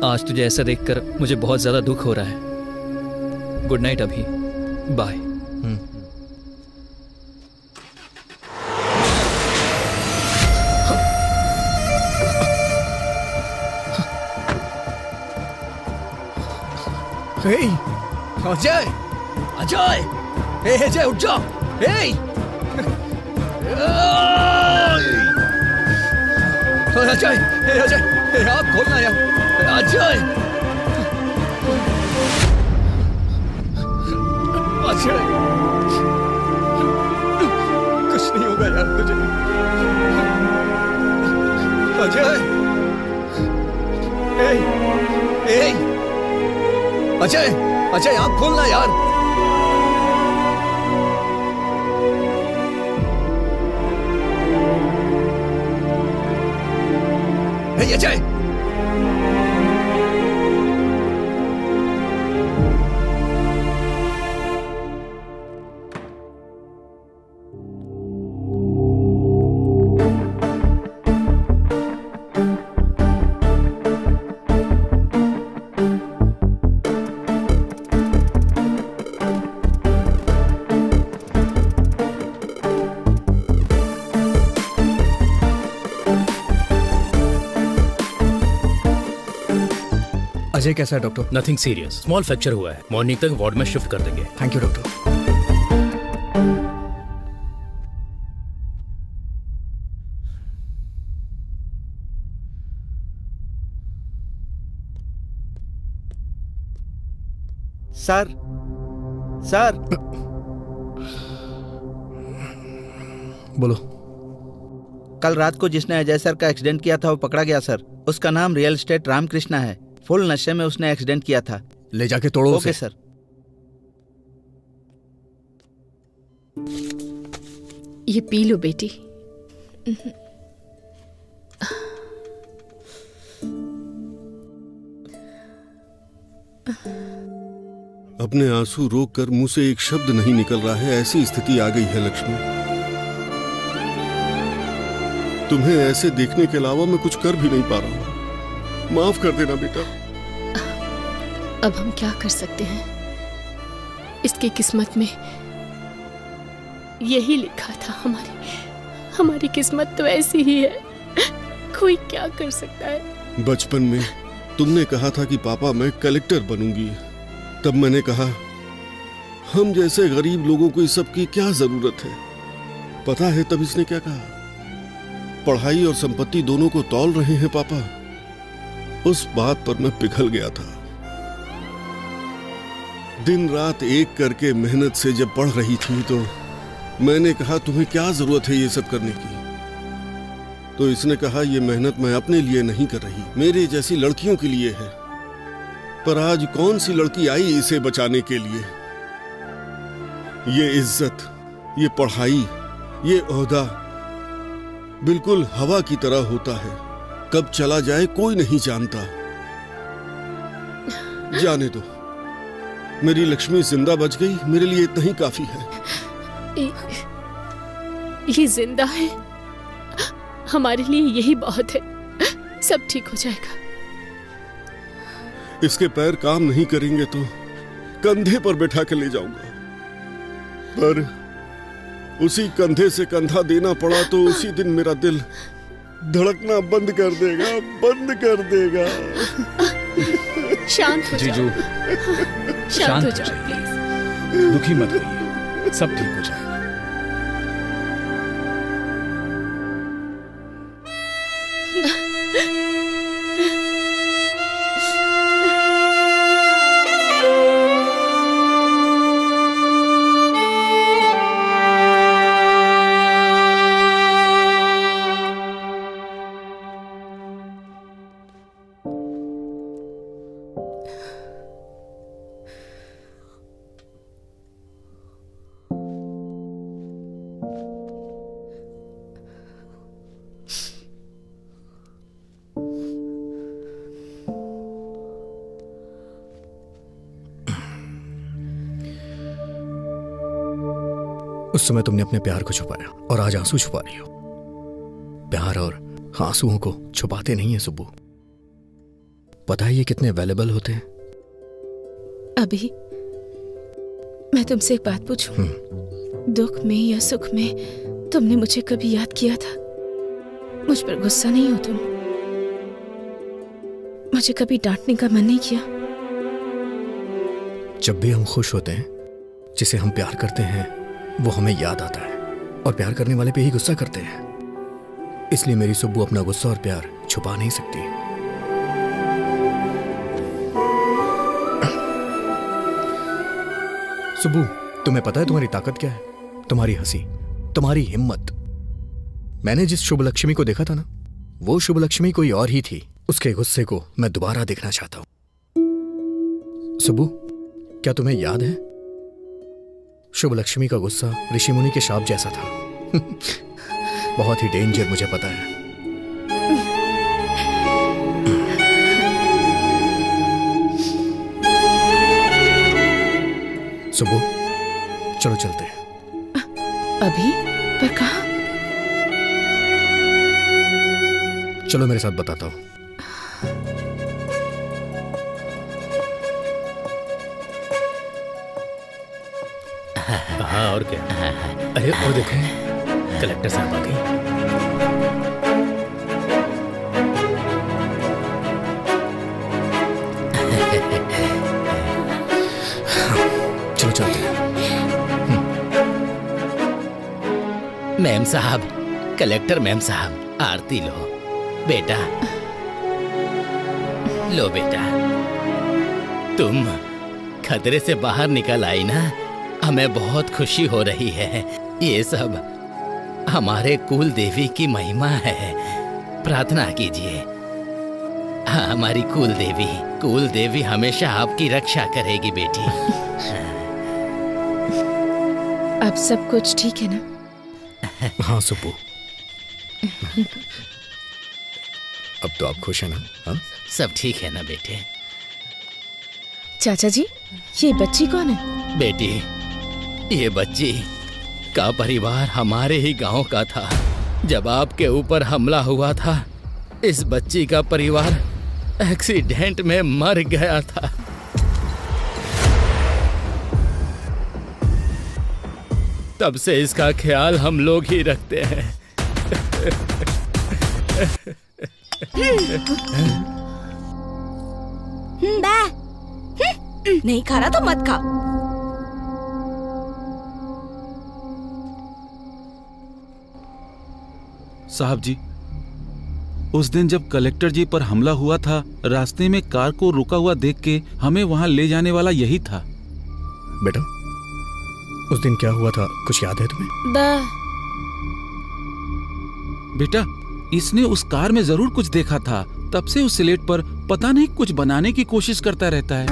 आज तुझे ऐसा देखकर मुझे बहुत ज्यादा दुख हो रहा है। गुड नाइट अभी, बाय। अजय, अजय उठ जाओ। अजय, आप खोलना यार। अजय, कुछ नहीं होगा यार तुझे। अजय, अजय, आप खोलना यार। अजय, अजय कैसा है doctor? Nothing serious, small fracture हुआ है। मॉर्निंग तक वार्ड में शिफ्ट कर देंगे। Thank you doctor. सर बोलो। कल रात को जिसने अजय सर का एक्सीडेंट किया था वो पकड़ा गया सर। उसका नाम रियल एस्टेट रामकृष्णा है। फुल नशे में उसने एक्सीडेंट किया था। ले जाके तोड़ो उसे। Okay sir. ये पी लो बेटी। अपने आंसू रोक कर मुंह से एक शब्द नहीं निकल रहा है, ऐसी स्थिति आ गई है लक्ष्मी। तुम्हें ऐसे देखने के अलावा मैं कुछ कर भी नहीं पा रहा हूं। माफ कर देना बेटा। अब हम क्या कर सकते हैं? इसकी किस्मत में यही लिखा था। हमारी किस्मत तो ऐसी ही है। कोई क्या कर सकता है? बचपन में तुमने कहा था कि पापा मैं कलेक्टर बनूंगी। तब मैंने कहा हम जैसे गरीब लोगों को इस सब की क्या जरूरत है? पता है तब इसने क्या कहा? पढ़ाई और संपत्ति दोनों को तौल रहे हैं पापा। उस बात पर मैं पिघल गया था। दिन रात एक करके मेहनत से जब पढ़ रही थी तो मैंने कहा तुम्हें क्या जरूरत है ये सब करने की? तो इसने कहा ये मेहनत मैं अपने लिए नहीं कर रही, मेरे जैसी लड़कियों के लिए है। पर आज कौन सी लड़की आई इसे बचाने के लिए? ये इज्जत, ये पढ़ाई, ये ओहदा बिल्कुल हवा की तरह होता है, कब चला जाए कोई नहीं जानता। जाने दो, मेरी लक्ष्मी जिंदा बच गई, मेरे लिए इतना ही काफी है। ये जिंदा है, हमारे लिए यही बहुत है। सब ठीक हो जाएगा। इसके पैर काम नहीं करेंगे तो कंधे पर बैठा के ले जाऊंगा, पर उसी कंधे से कंधा देना पड़ा तो उसी दिन मेरा दिल धड़कना बंद कर देगा, बंद कर देगा। शांत हो जीजू, शांत हो जाओ प्लीज। दुखी मत होइए, सब ठीक हो जाएगा। उस समय तुमने अपने प्यार को छुपाया और आज आंसू छुपा रही हो। प्यार और आंसुओं को छुपाते नहीं है सुब्बू। पता है ये कितने वैल्यूएबल होते हैं? अभी मैं तुमसे एक बात पूछूं? दुख में या सुख में तुमने मुझे कभी याद किया था? मुझ पर गुस्सा नहीं हो तुम? मुझे कभी डांटने का मन नहीं किया? जब भी हम खुश होते हैं, जिसे हम प्यार करते हैं वो हमें याद आता है, और प्यार करने वाले पे ही गुस्सा करते हैं। इसलिए मेरी सुब्बू अपना गुस्सा और प्यार छुपा नहीं सकती। सुब्बू, तुम्हें पता है तुम्हारी ताकत क्या है? तुम्हारी हंसी, तुम्हारी हिम्मत। मैंने जिस शुभ लक्ष्मी को देखा था ना, वो शुभ लक्ष्मी कोई और ही थी। उसके गुस्से को मैं दोबारा देखना चाहता हूं। सुब्बू, क्या तुम्हें याद है शुभ लक्ष्मी का गुस्सा ऋषि मुनि के शाप जैसा था। बहुत ही डेंजर, मुझे पता है। सुबह चलो चलते हैं। अभी? पर कहाँ? चलो मेरे साथ बताता हूँ। हाँ और क्या? अरे और देखो, कलेक्टर साहब आ गई। चलो चलते हैं। मैम साहब, कलेक्टर मैम साहब, आरती लो। बेटा लो बेटा, तुम खतरे से बाहर निकल आई ना, हमें बहुत खुशी हो रही है। ये सब हमारे कुल देवी की महिमा है। प्रार्थना कीजिए। हाँ, हमारी कुल देवी हमेशा आपकी रक्षा करेगी बेटी। अब सब कुछ ठीक है ना? हाँ सुब्बू, अब तो आप खुश हैं ना? हाँ? सब ठीक है ना बेटे? चाचा जी, ये बच्ची कौन है? बेटी, ये बच्ची का परिवार हमारे ही गांव का था। जब आपके ऊपर हमला हुआ था, इस बच्ची का परिवार एक्सीडेंट में मर गया था। तब से इसका ख्याल हम लोग ही रखते हैं। नहीं खा रहा तो मत खा। साहब जी, उस दिन जब कलेक्टर जी पर हमला हुआ था, रास्ते में कार को रुका हुआ देख के हमें वहां ले जाने वाला यही था। बेटा, उस दिन क्या हुआ था, कुछ याद है तुम्हें? बेटा, इसने उस कार में जरूर कुछ देखा था, तब से उस स्लेट पर पता नहीं कुछ बनाने की कोशिश करता रहता है।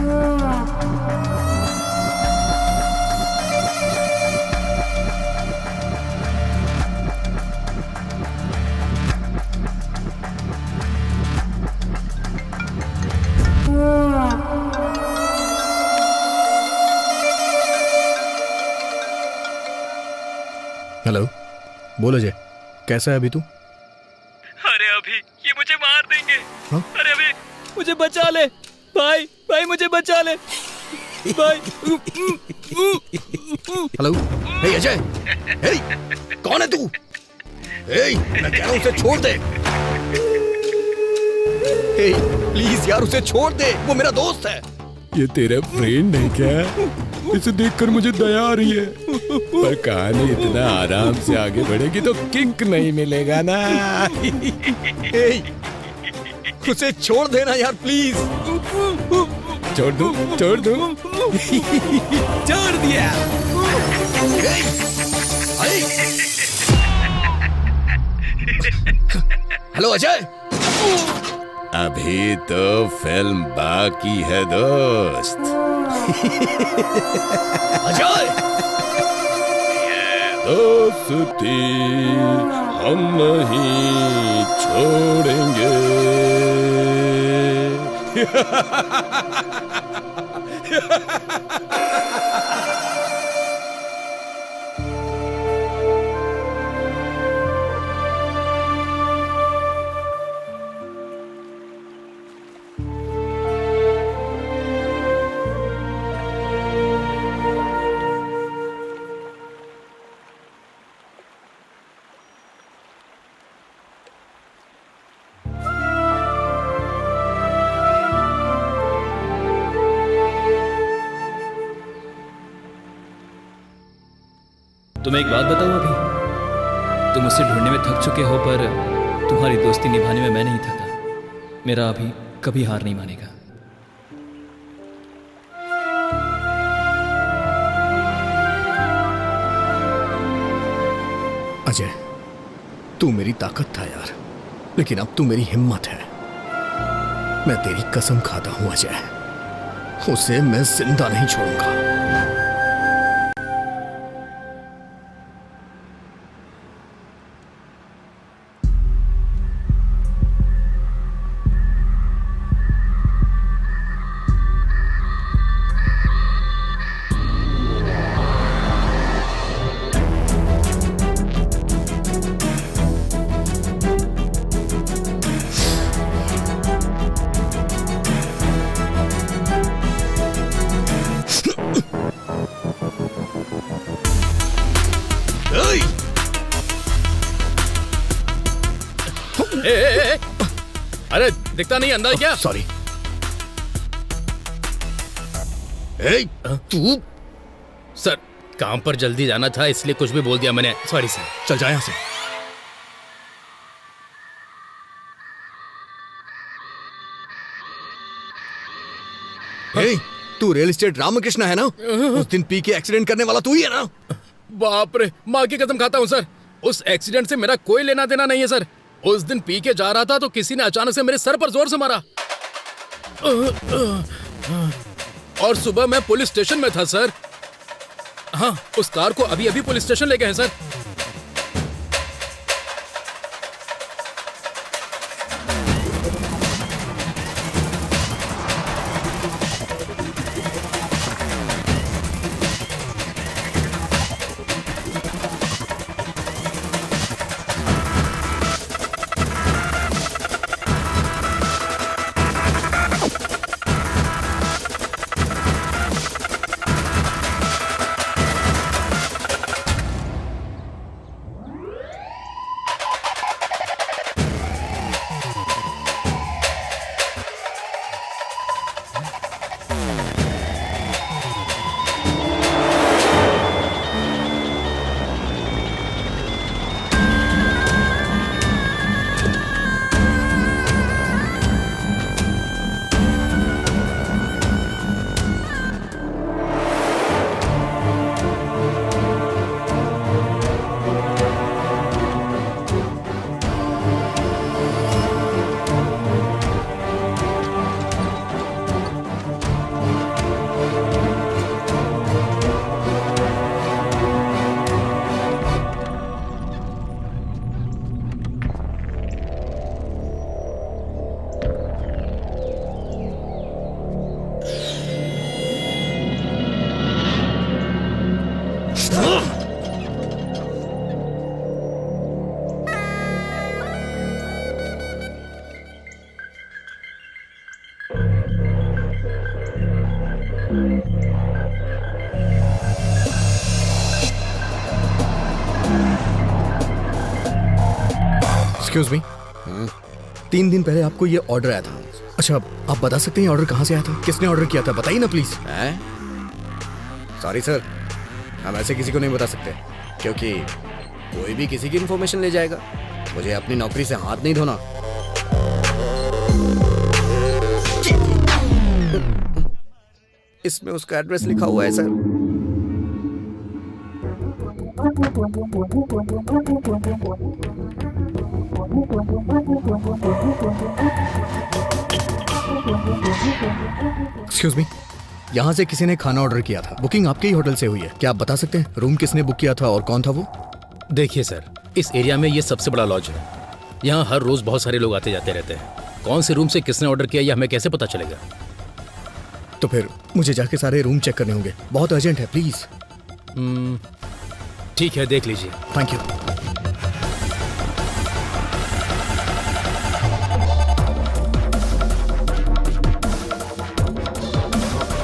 हेलो, बोलो जय, कैसा है अभी तू? अरे अभी ये मुझे मार देंगे। हाँ? अरे अभी मुझे बचा ले भाई, भाई मुझे बचा ले भाई। हेलो, हे अजय, हे, कौन है तू? हे, मैं कह रहा हूं उसे छोड़ दे। हे, प्लीज यार उसे छोड़ दे, वो मेरा दोस्त है। ये तेरा फ्रेंड है क्या? इसे देखकर मुझे दया आ रही है, पर कहानी इतना आराम से आगे बढ़ेगी तो किंक नहीं मिलेगा ना। उसे छोड़ देना यार प्लीज। छोड़ दो, छोड़ दो। छोड़ दिया। हेलो अजय। अभी तो फिल्म बाकी है दोस्त। अजय, दोस्ती हम नहीं छोड़ेंगे। तुम्हें एक बात बताऊं, अभी तुम मुझसे ढूंढने में थक चुके हो, पर तुम्हारी दोस्ती निभाने में मैं नहीं थका। मेरा अभी कभी हार नहीं मानेगा। अजय, तू मेरी ताकत था यार, लेकिन अब तू मेरी हिम्मत है। मैं तेरी कसम खाता हूं अजय, उसे मैं जिंदा नहीं छोड़ूंगा। अरे दिखता नहीं अंदर क्या? सॉरी। तू? सर, काम पर जल्दी जाना था इसलिए कुछ भी बोल दिया मैंने। Sorry sir. चल जा यहां से। तू रियल एस्टेट रामकृष्ण है ना? उस दिन पी के एक्सीडेंट करने वाला तू ही है ना? बाप रे, माँ की कसम खाता हूँ सर, उस एक्सीडेंट से मेरा कोई लेना देना नहीं है सर। उस दिन पी के जा रहा था तो किसी ने अचानक से मेरे सर पर जोर से मारा और सुबह मैं पुलिस स्टेशन में था सर। हाँ, उस कार को अभी अभी पुलिस स्टेशन ले गए हैं सर। एक्सक्यूज मी, 3 दिन पहले आपको ये ऑर्डर आया था। अच्छा, आप बता सकते हैं ऑर्डर कहाँ से आया था, किसने ऑर्डर किया था, बताइए ना प्लीज। सॉरी सर, हम ऐसे किसी को नहीं बता सकते, क्योंकि कोई भी किसी की इन्फॉर्मेशन ले जाएगा। मुझे अपनी नौकरी से हाथ नहीं धोना। इसमें उसका एड्रेस लिखा हुआ है सर। एक्सक्यूज मी, यहाँ से किसी ने खाना ऑर्डर किया था। बुकिंग आपके ही होटल से हुई है, क्या आप बता सकते हैं रूम किसने बुक किया था और कौन था वो? देखिए सर, इस एरिया में ये सबसे बड़ा लॉज है। यहाँ हर रोज बहुत सारे लोग आते जाते रहते हैं। कौन से रूम से किसने ऑर्डर किया ये हमें कैसे पता चलेगा? तो फिर मुझे जाके सारे रूम चेक करने होंगे, बहुत अर्जेंट है, प्लीज। ठीक है, देख लीजिए। Thank you.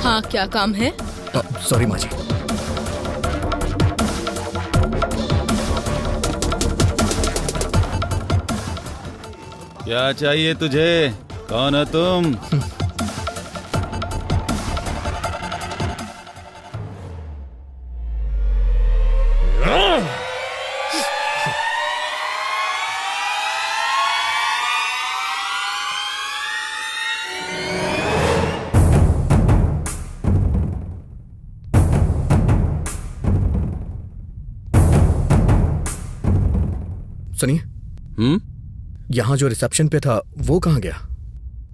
हाँ, क्या काम है? सॉरी माँ जी। क्या चाहिए तुझे? कौन हो तुम? सुनिए, यहाँ जो रिसेप्शन पे था वो कहाँ गया?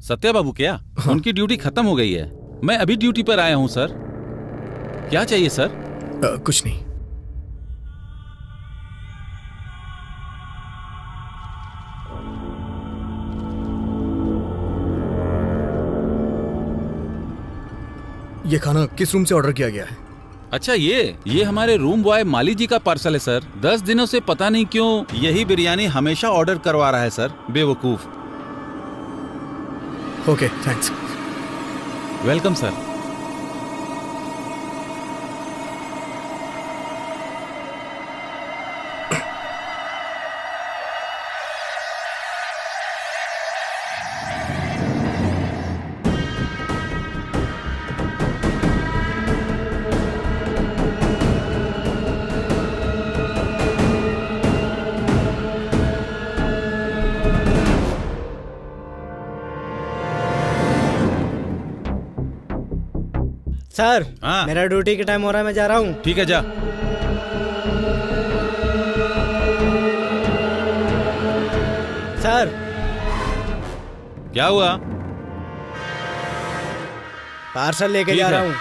सत्या बाबू क्या? हाँ। उनकी ड्यूटी खत्म हो गई है। मैं अभी ड्यूटी पर आया हूँ सर। क्या चाहिए सर? कुछ नहीं। ये खाना किस रूम से ऑर्डर किया गया है? अच्छा, ये हमारे रूम बॉय माली जी का पार्सल है सर। 10 दिनों से पता नहीं क्यों यही बिरयानी हमेशा ऑर्डर करवा रहा है सर, बेवकूफ। Okay, thanks. Welcome sir. Sir, मेरा ड्यूटी का टाइम हो रहा है, मैं जा रहा हूँ। ठीक है, जा। सर, क्या हुआ? पार्सल लेके जा रहा हूँ।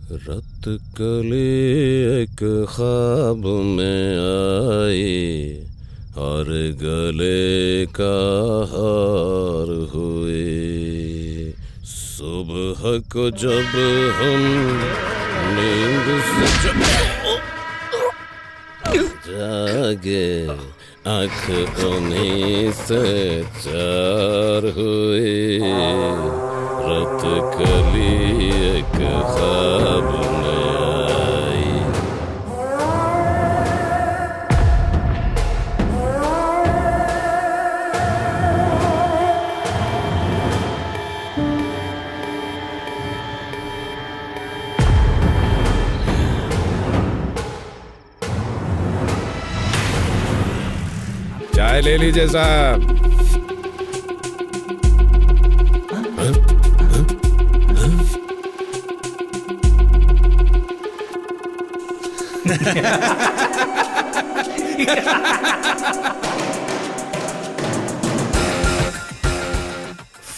रत कली एक ख्वाब में आई और गले का हार हुए। सुबह को जब हम नींद से जागे आँख उन्हीं से चार हुए। रत कली एक ख्वाब में आई। चाय ले लीजिए साहब।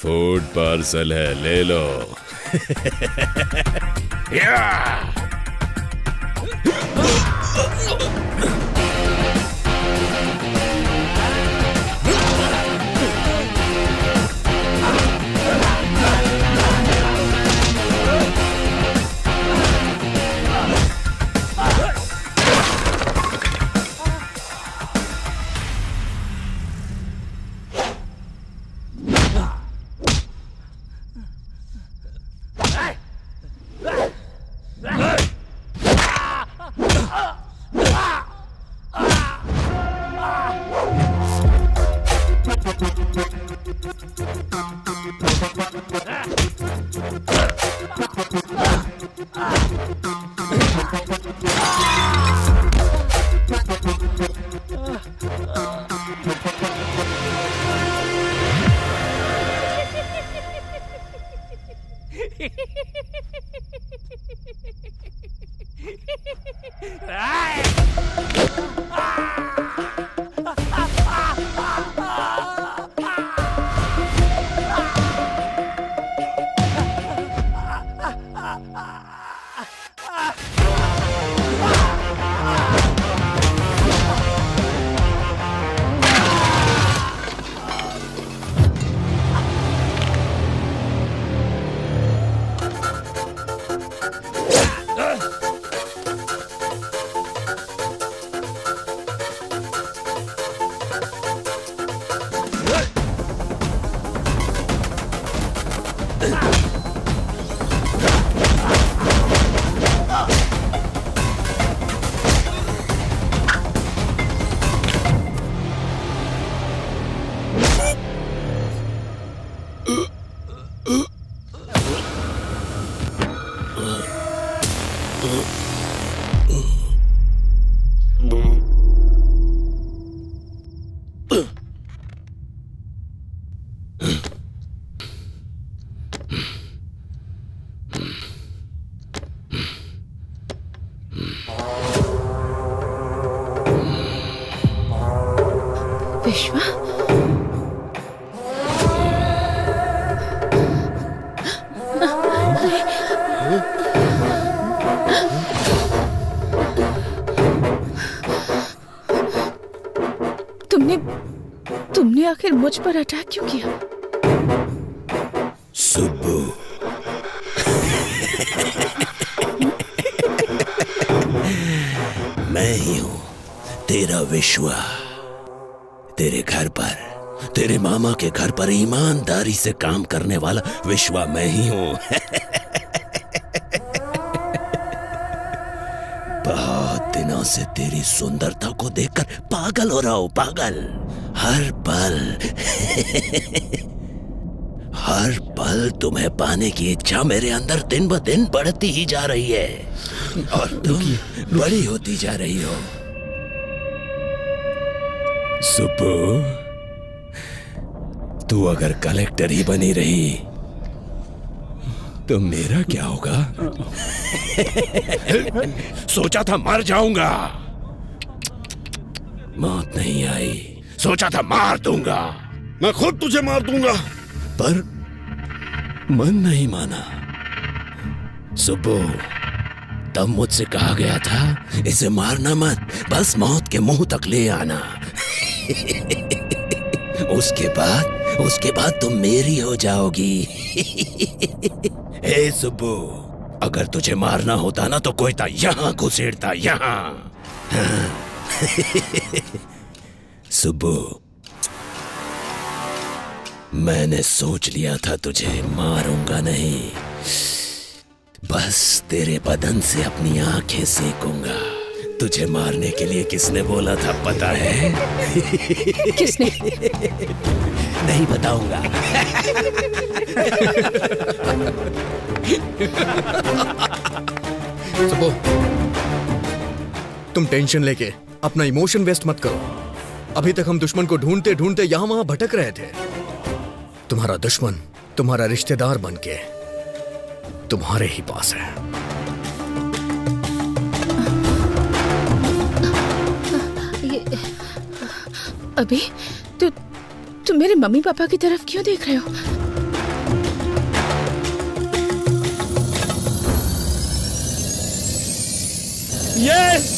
फूड पार्सल है, ले लो। विश्वा, तुमने आखिर मुझ पर अटैक क्यों किया? सुब्बू, मैं ही हूं तेरा विश्वा। तेरे घर पर, तेरे मामा के घर पर ईमानदारी से काम करने वाला विश्वा मैं ही हूं। बहुत दिनों से तेरी सुंदरता को देखकर पागल हो रहा हूं, पागल। हर पल तुम्हें पाने की इच्छा मेरे अंदर दिन ब दिन बढ़ती ही जा रही है और तुम बड़ी होती जा रही हो। सुब्बू, तू अगर कलेक्टर ही बनी रही तो मेरा क्या होगा? सोचा था मर जाऊंगा, मौत नहीं आई। सोचा था मार दूंगा, मैं खुद तुझे मार दूंगा, पर मन नहीं माना। सुब्बू, तब मुझसे कहा गया था इसे मारना मत, बस मौत के मुंह तक ले आना। उसके बाद तुम मेरी हो जाओगी। हे सुब्बू, अगर तुझे मारना होता ना तो कोई था यहाँ घुसेड़ता, यहाँ। सुब्बू, मैंने सोच लिया था तुझे मारूंगा नहीं, बस तेरे बदन से अपनी आंखें सेकूंगा। तुझे मारने के लिए किसने बोला था पता है? किसने? नहीं बताऊंगा। सुबो, तुम टेंशन लेके अपना इमोशन वेस्ट मत करो। अभी तक हम दुश्मन को ढूंढते ढूंढते यहां वहां भटक रहे थे। तुम्हारा दुश्मन तुम्हारा रिश्तेदार बनके तुम्हारे ही पास है। ये अभी तुम मेरे मम्मी पापा की तरफ क्यों देख रहे हो? ये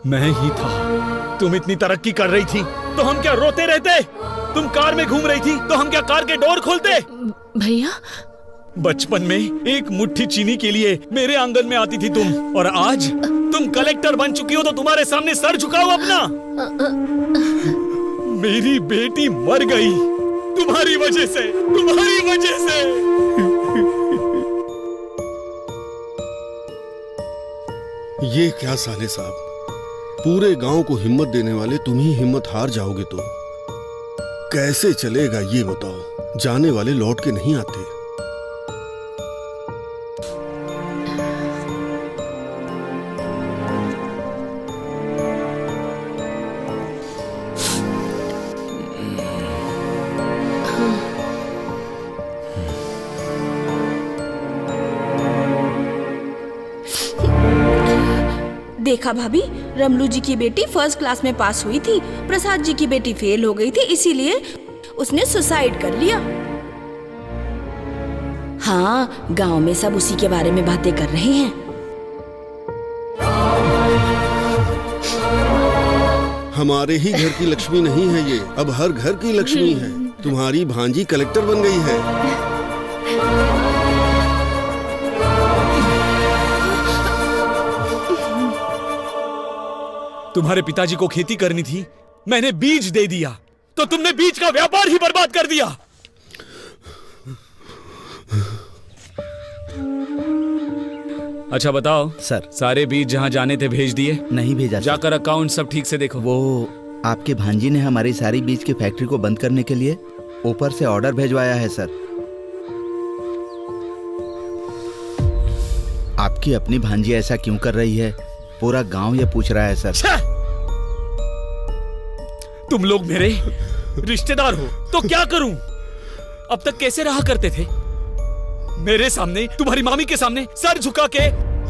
मैं ही था। तुम इतनी तरक्की कर रही थी तो हम क्या रोते रहते? तुम कार में घूम रही थी तो हम क्या कार के डोर खोलते? भैया, बचपन में एक मुट्ठी चीनी के लिए मेरे आंगन में आती थी तुम, और आज तुम कलेक्टर बन चुकी हो तो तुम्हारे सामने सर झुकाओ अपना। मेरी बेटी मर गई तुम्हारी वजह से, तुम्हारी वजह से। ये क्या साले साहब, पूरे गांव को हिम्मत देने वाले तुम ही हिम्मत हार जाओगे तो कैसे चलेगा ये बताओ? जाने वाले लौट के नहीं आते। देखा भाभी, रमलू जी की बेटी फर्स्ट क्लास में पास हुई थी, प्रसाद जी की बेटी फेल हो गई थी, इसीलिए उसने सुसाइड कर लिया। हाँ, गांव में सब उसी के बारे में बातें कर रहे हैं। हमारे ही घर की लक्ष्मी नहीं है ये, अब हर घर की लक्ष्मी है। तुम्हारी भांजी कलेक्टर बन गई है। तुम्हारे पिताजी को खेती करनी थी, मैंने बीज दे दिया तो तुमने बीज का व्यापार ही बर्बाद कर दिया। अच्छा बताओ सर, सारे बीज जहां जाने थे भेज दिए? नहीं भेजा। जाकर अकाउंट सब ठीक से देखो। वो आपके भांजी ने हमारी सारी बीज की फैक्ट्री को बंद करने के लिए ऊपर से ऑर्डर भेजवाया है सर। आपकी अपनी भांजी ऐसा क्यों कर रही है, पूरा गांव ये पूछ रहा है सर। तुम लोग मेरे रिश्तेदार हो तो क्या करूं? अब तक कैसे रहा करते थे? मेरे सामने, तुम्हारी मामी के सामने सर झुका के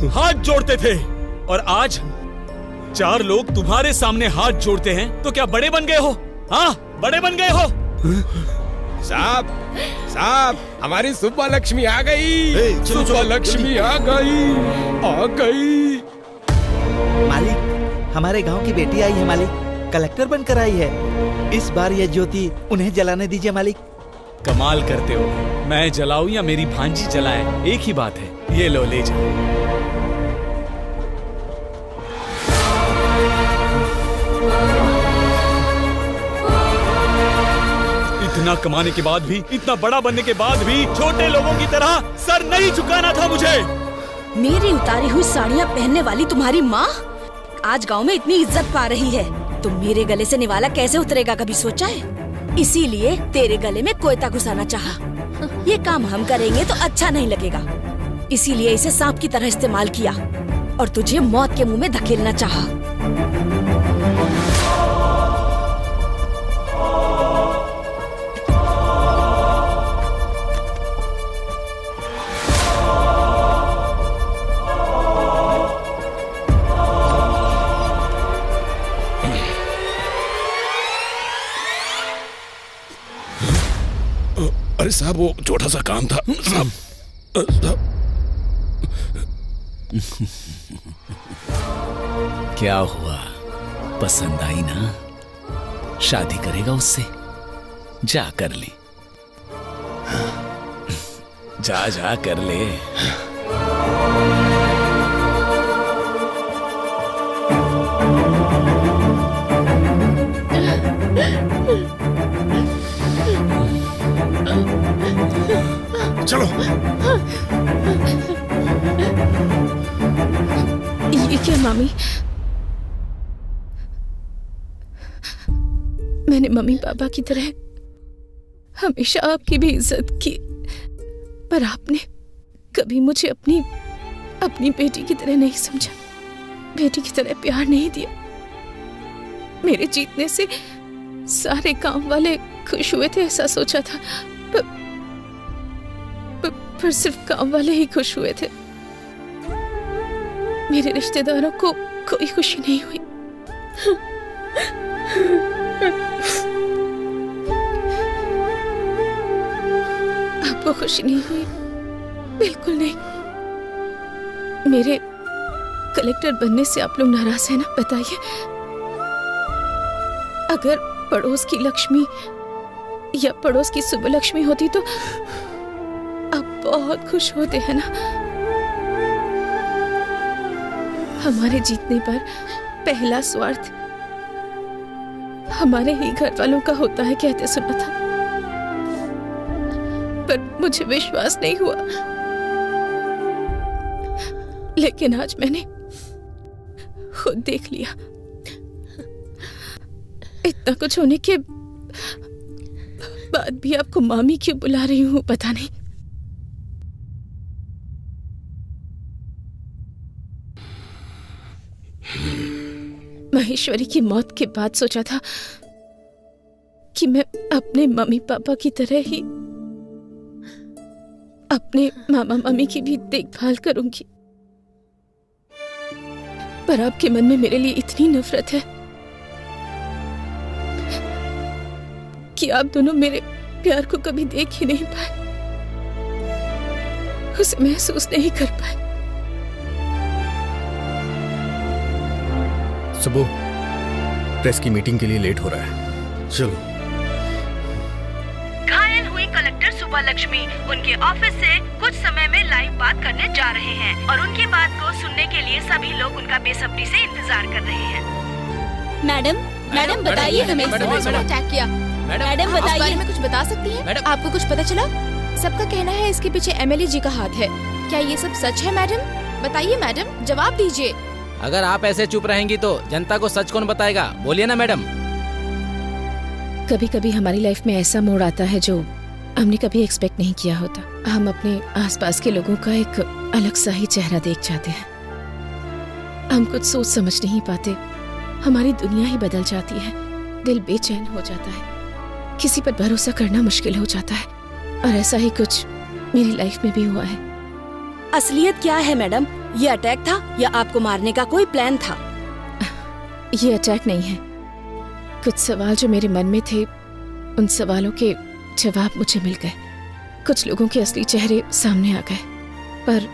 हाथ जोड़ते थे, और आज 4 लोग तुम्हारे सामने हाथ जोड़ते हैं तो क्या बड़े बन गए हो? हाँ, बड़े बन गए हो? साहब, साहब, हमारी सुब्बा लक्ष्मी आ गई। सुब्बा लक्ष्मी आ गई, आ गई। मालिक, हमारे गांव की बेटी आई है मालिक, कलेक्टर बनकर आई है। इस बार ये ज्योति उन्हें जलाने दीजिए मालिक। कमाल करते हो, मैं जलाऊं या मेरी भांजी जलाए, एक ही बात है। ये लो, ले जाओ। इतना कमाने के बाद भी, इतना बड़ा बनने के बाद भी छोटे लोगों की तरह सर नहीं झुकाना था मुझे। मेरी उतारी हुई साड़ियाँ पहनने वाली तुम्हारी माँ आज गांव में इतनी इज्जत पा रही है, तो मेरे गले से निवाला कैसे उतरेगा, कभी सोचा है? इसीलिए तेरे गले में कोयता घुसाना चाहा। ये काम हम करेंगे तो अच्छा नहीं लगेगा, इसीलिए इसे सांप की तरह इस्तेमाल किया और तुझे मौत के मुंह में धकेलना चाहा। अरे साहब वो छोटा सा काम था साहब। क्या हुआ, पसंद आई ना? शादी करेगा उससे? जा कर ले, जा जा कर ले। चलो। ये क्या मामी? मैंने मम्मी पापा की तरह हमेशा आपकी भी इज्जत की, पर आपने कभी मुझे अपनी बेटी की तरह नहीं समझा, बेटी की तरह प्यार नहीं दिया। मेरे जीतने से सारे गांव वाले खुश हुए थे ऐसा सोचा था, पर सिर्फ गांव वाले ही खुश हुए थे। मेरे रिश्तेदारों को कोई खुशी नहीं हुई। आपको खुशी नहीं हुई? बिल्कुल नहीं। मेरे कलेक्टर बनने से आप लोग नाराज हैं ना? बताइए। अगर पड़ोस की लक्ष्मी या पड़ोस की सुबलक्ष्मी होती तो आप बहुत खुश होते हैं ना? हमारे जीतने पर पहला स्वार्थ हमारे ही घर वालों का होता है कहते सुना था, पर मुझे विश्वास नहीं हुआ। लेकिन आज मैंने खुद देख लिया। इतना कुछ होने के बाद भी आपको मामी क्यों बुला रही हूँ पता नहीं। महेश्वरी की मौत के बाद सोचा था कि मैं अपने मम्मी पापा की तरह ही अपने मामा मम्मी की भी देखभाल करूंगी, पर आपके मन में मेरे लिए इतनी नफरत है कि आप दोनों मेरे प्यार को कभी देख ही नहीं पाए, उसे महसूस नहीं कर पाए। सुबह प्रेस की मीटिंग के लिए लेट हो रहा है, चलो। घायल हुई कलेक्टर सुबलक्ष्मी उनके ऑफिस से कुछ समय में लाइव बात करने जा रहे हैं और उनकी बात को सुनने के लिए सभी लोग उनका बेसब्री से इंतजार कर रहे हैं। मैडम बताइए हमें अटैक किया। मैडम बताइए, बारे में कुछ बता सकती हैं? आपको कुछ पता चला? सबका कहना है इसके पीछे एमएलए जी का हाथ है, क्या ये सब सच है? मैडम बताइए, मैडम जवाब दीजिए। अगर आप ऐसे चुप रहेंगी तो जनता को सच कौन बताएगा? बोलिए ना मैडम। कभी कभी हमारी लाइफ में ऐसा मोड़ आता है जो हमने कभी एक्सपेक्ट नहीं किया होता। हम अपने आसपास के लोगों का एक अलग सा ही चेहरा देख जाते हैं। हम कुछ सोच समझ नहीं पाते, हमारी दुनिया ही बदल जाती है, दिल बेचैन हो जाता है, किसी पर भरोसा करना मुश्किल हो जाता है। और ऐसा ही कुछ मेरी लाइफ में भी हुआ है। असलियत क्या है मैडम? ये अटैक था या आपको मारने का कोई प्लान था? ये अटैक नहीं है। कुछ सवाल जो मेरे मन में थे, उन सवालों के जवाब मुझे मिल गए। कुछ लोगों के असली चेहरे सामने आ गए, पर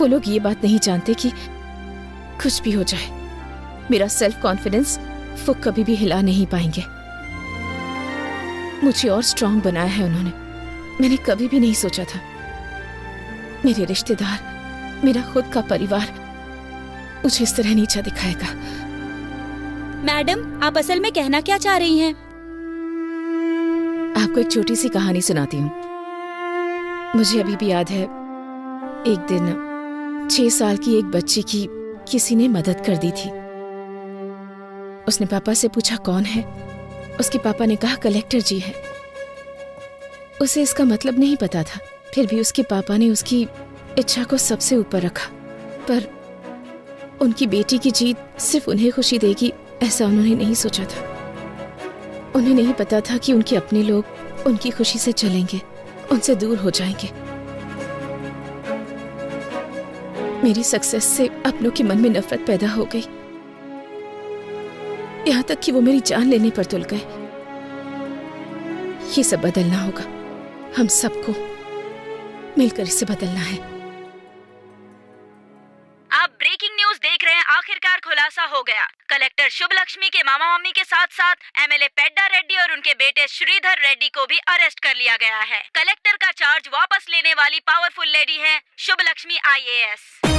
वो लोग ये बात नहीं जानते कि कुछ भी हो जाए, मेरा सेल्फ कॉन्फिडेंस वो कभी भी हिला नहीं पाएंगे। मुझे और स्ट्रांग बनाया है उन्होंने। मैंने कभी भी नहीं सोचा था मेरे रिश्तेदार, मेरा खुद का परिवार मुझे इस तरह नीचा दिखाएगा। मैडम आप असल में कहना क्या चाह रही हैं? आपको एक छोटी सी कहानी सुनाती हूँ। मुझे अभी भी याद है, एक दिन 6 साल की एक बच्ची की किसी ने मदद कर दी थी। उसने पापा से पूछा कौन है। उसके पापा ने कहा कलेक्टर जी है। उसे इसका मतलब नहीं पता था, फिर भी उसके पापा ने उसकी इच्छा को सबसे ऊपर रखा। पर उनकी बेटी की जीत सिर्फ उन्हें खुशी देगी ऐसा उन्होंने नहीं सोचा था। उन्हें नहीं पता था कि उनके अपने लोग उनकी खुशी से चलेंगे, उनसे दूर हो जाएंगे। मेरी सक्सेस से अपनों के मन में नफरत पैदा हो गई, यहाँ तक कि वो मेरी जान लेने पर तुल गए। ये सब बदलना होगा। हम सबको मिलकर इसे बदलना है। आप ब्रेकिंग न्यूज देख रहे हैं। आखिरकार खुलासा हो गया। कलेक्टर शुभ लक्ष्मी के मामा मम्मी के साथ साथ एमएलए पेड्डा रेड्डी और उनके बेटे श्रीधर रेड्डी को भी अरेस्ट कर लिया गया है। कलेक्टर का चार्ज वापस लेने वाली पावरफुल लेडी है शुभ लक्ष्मी IAS।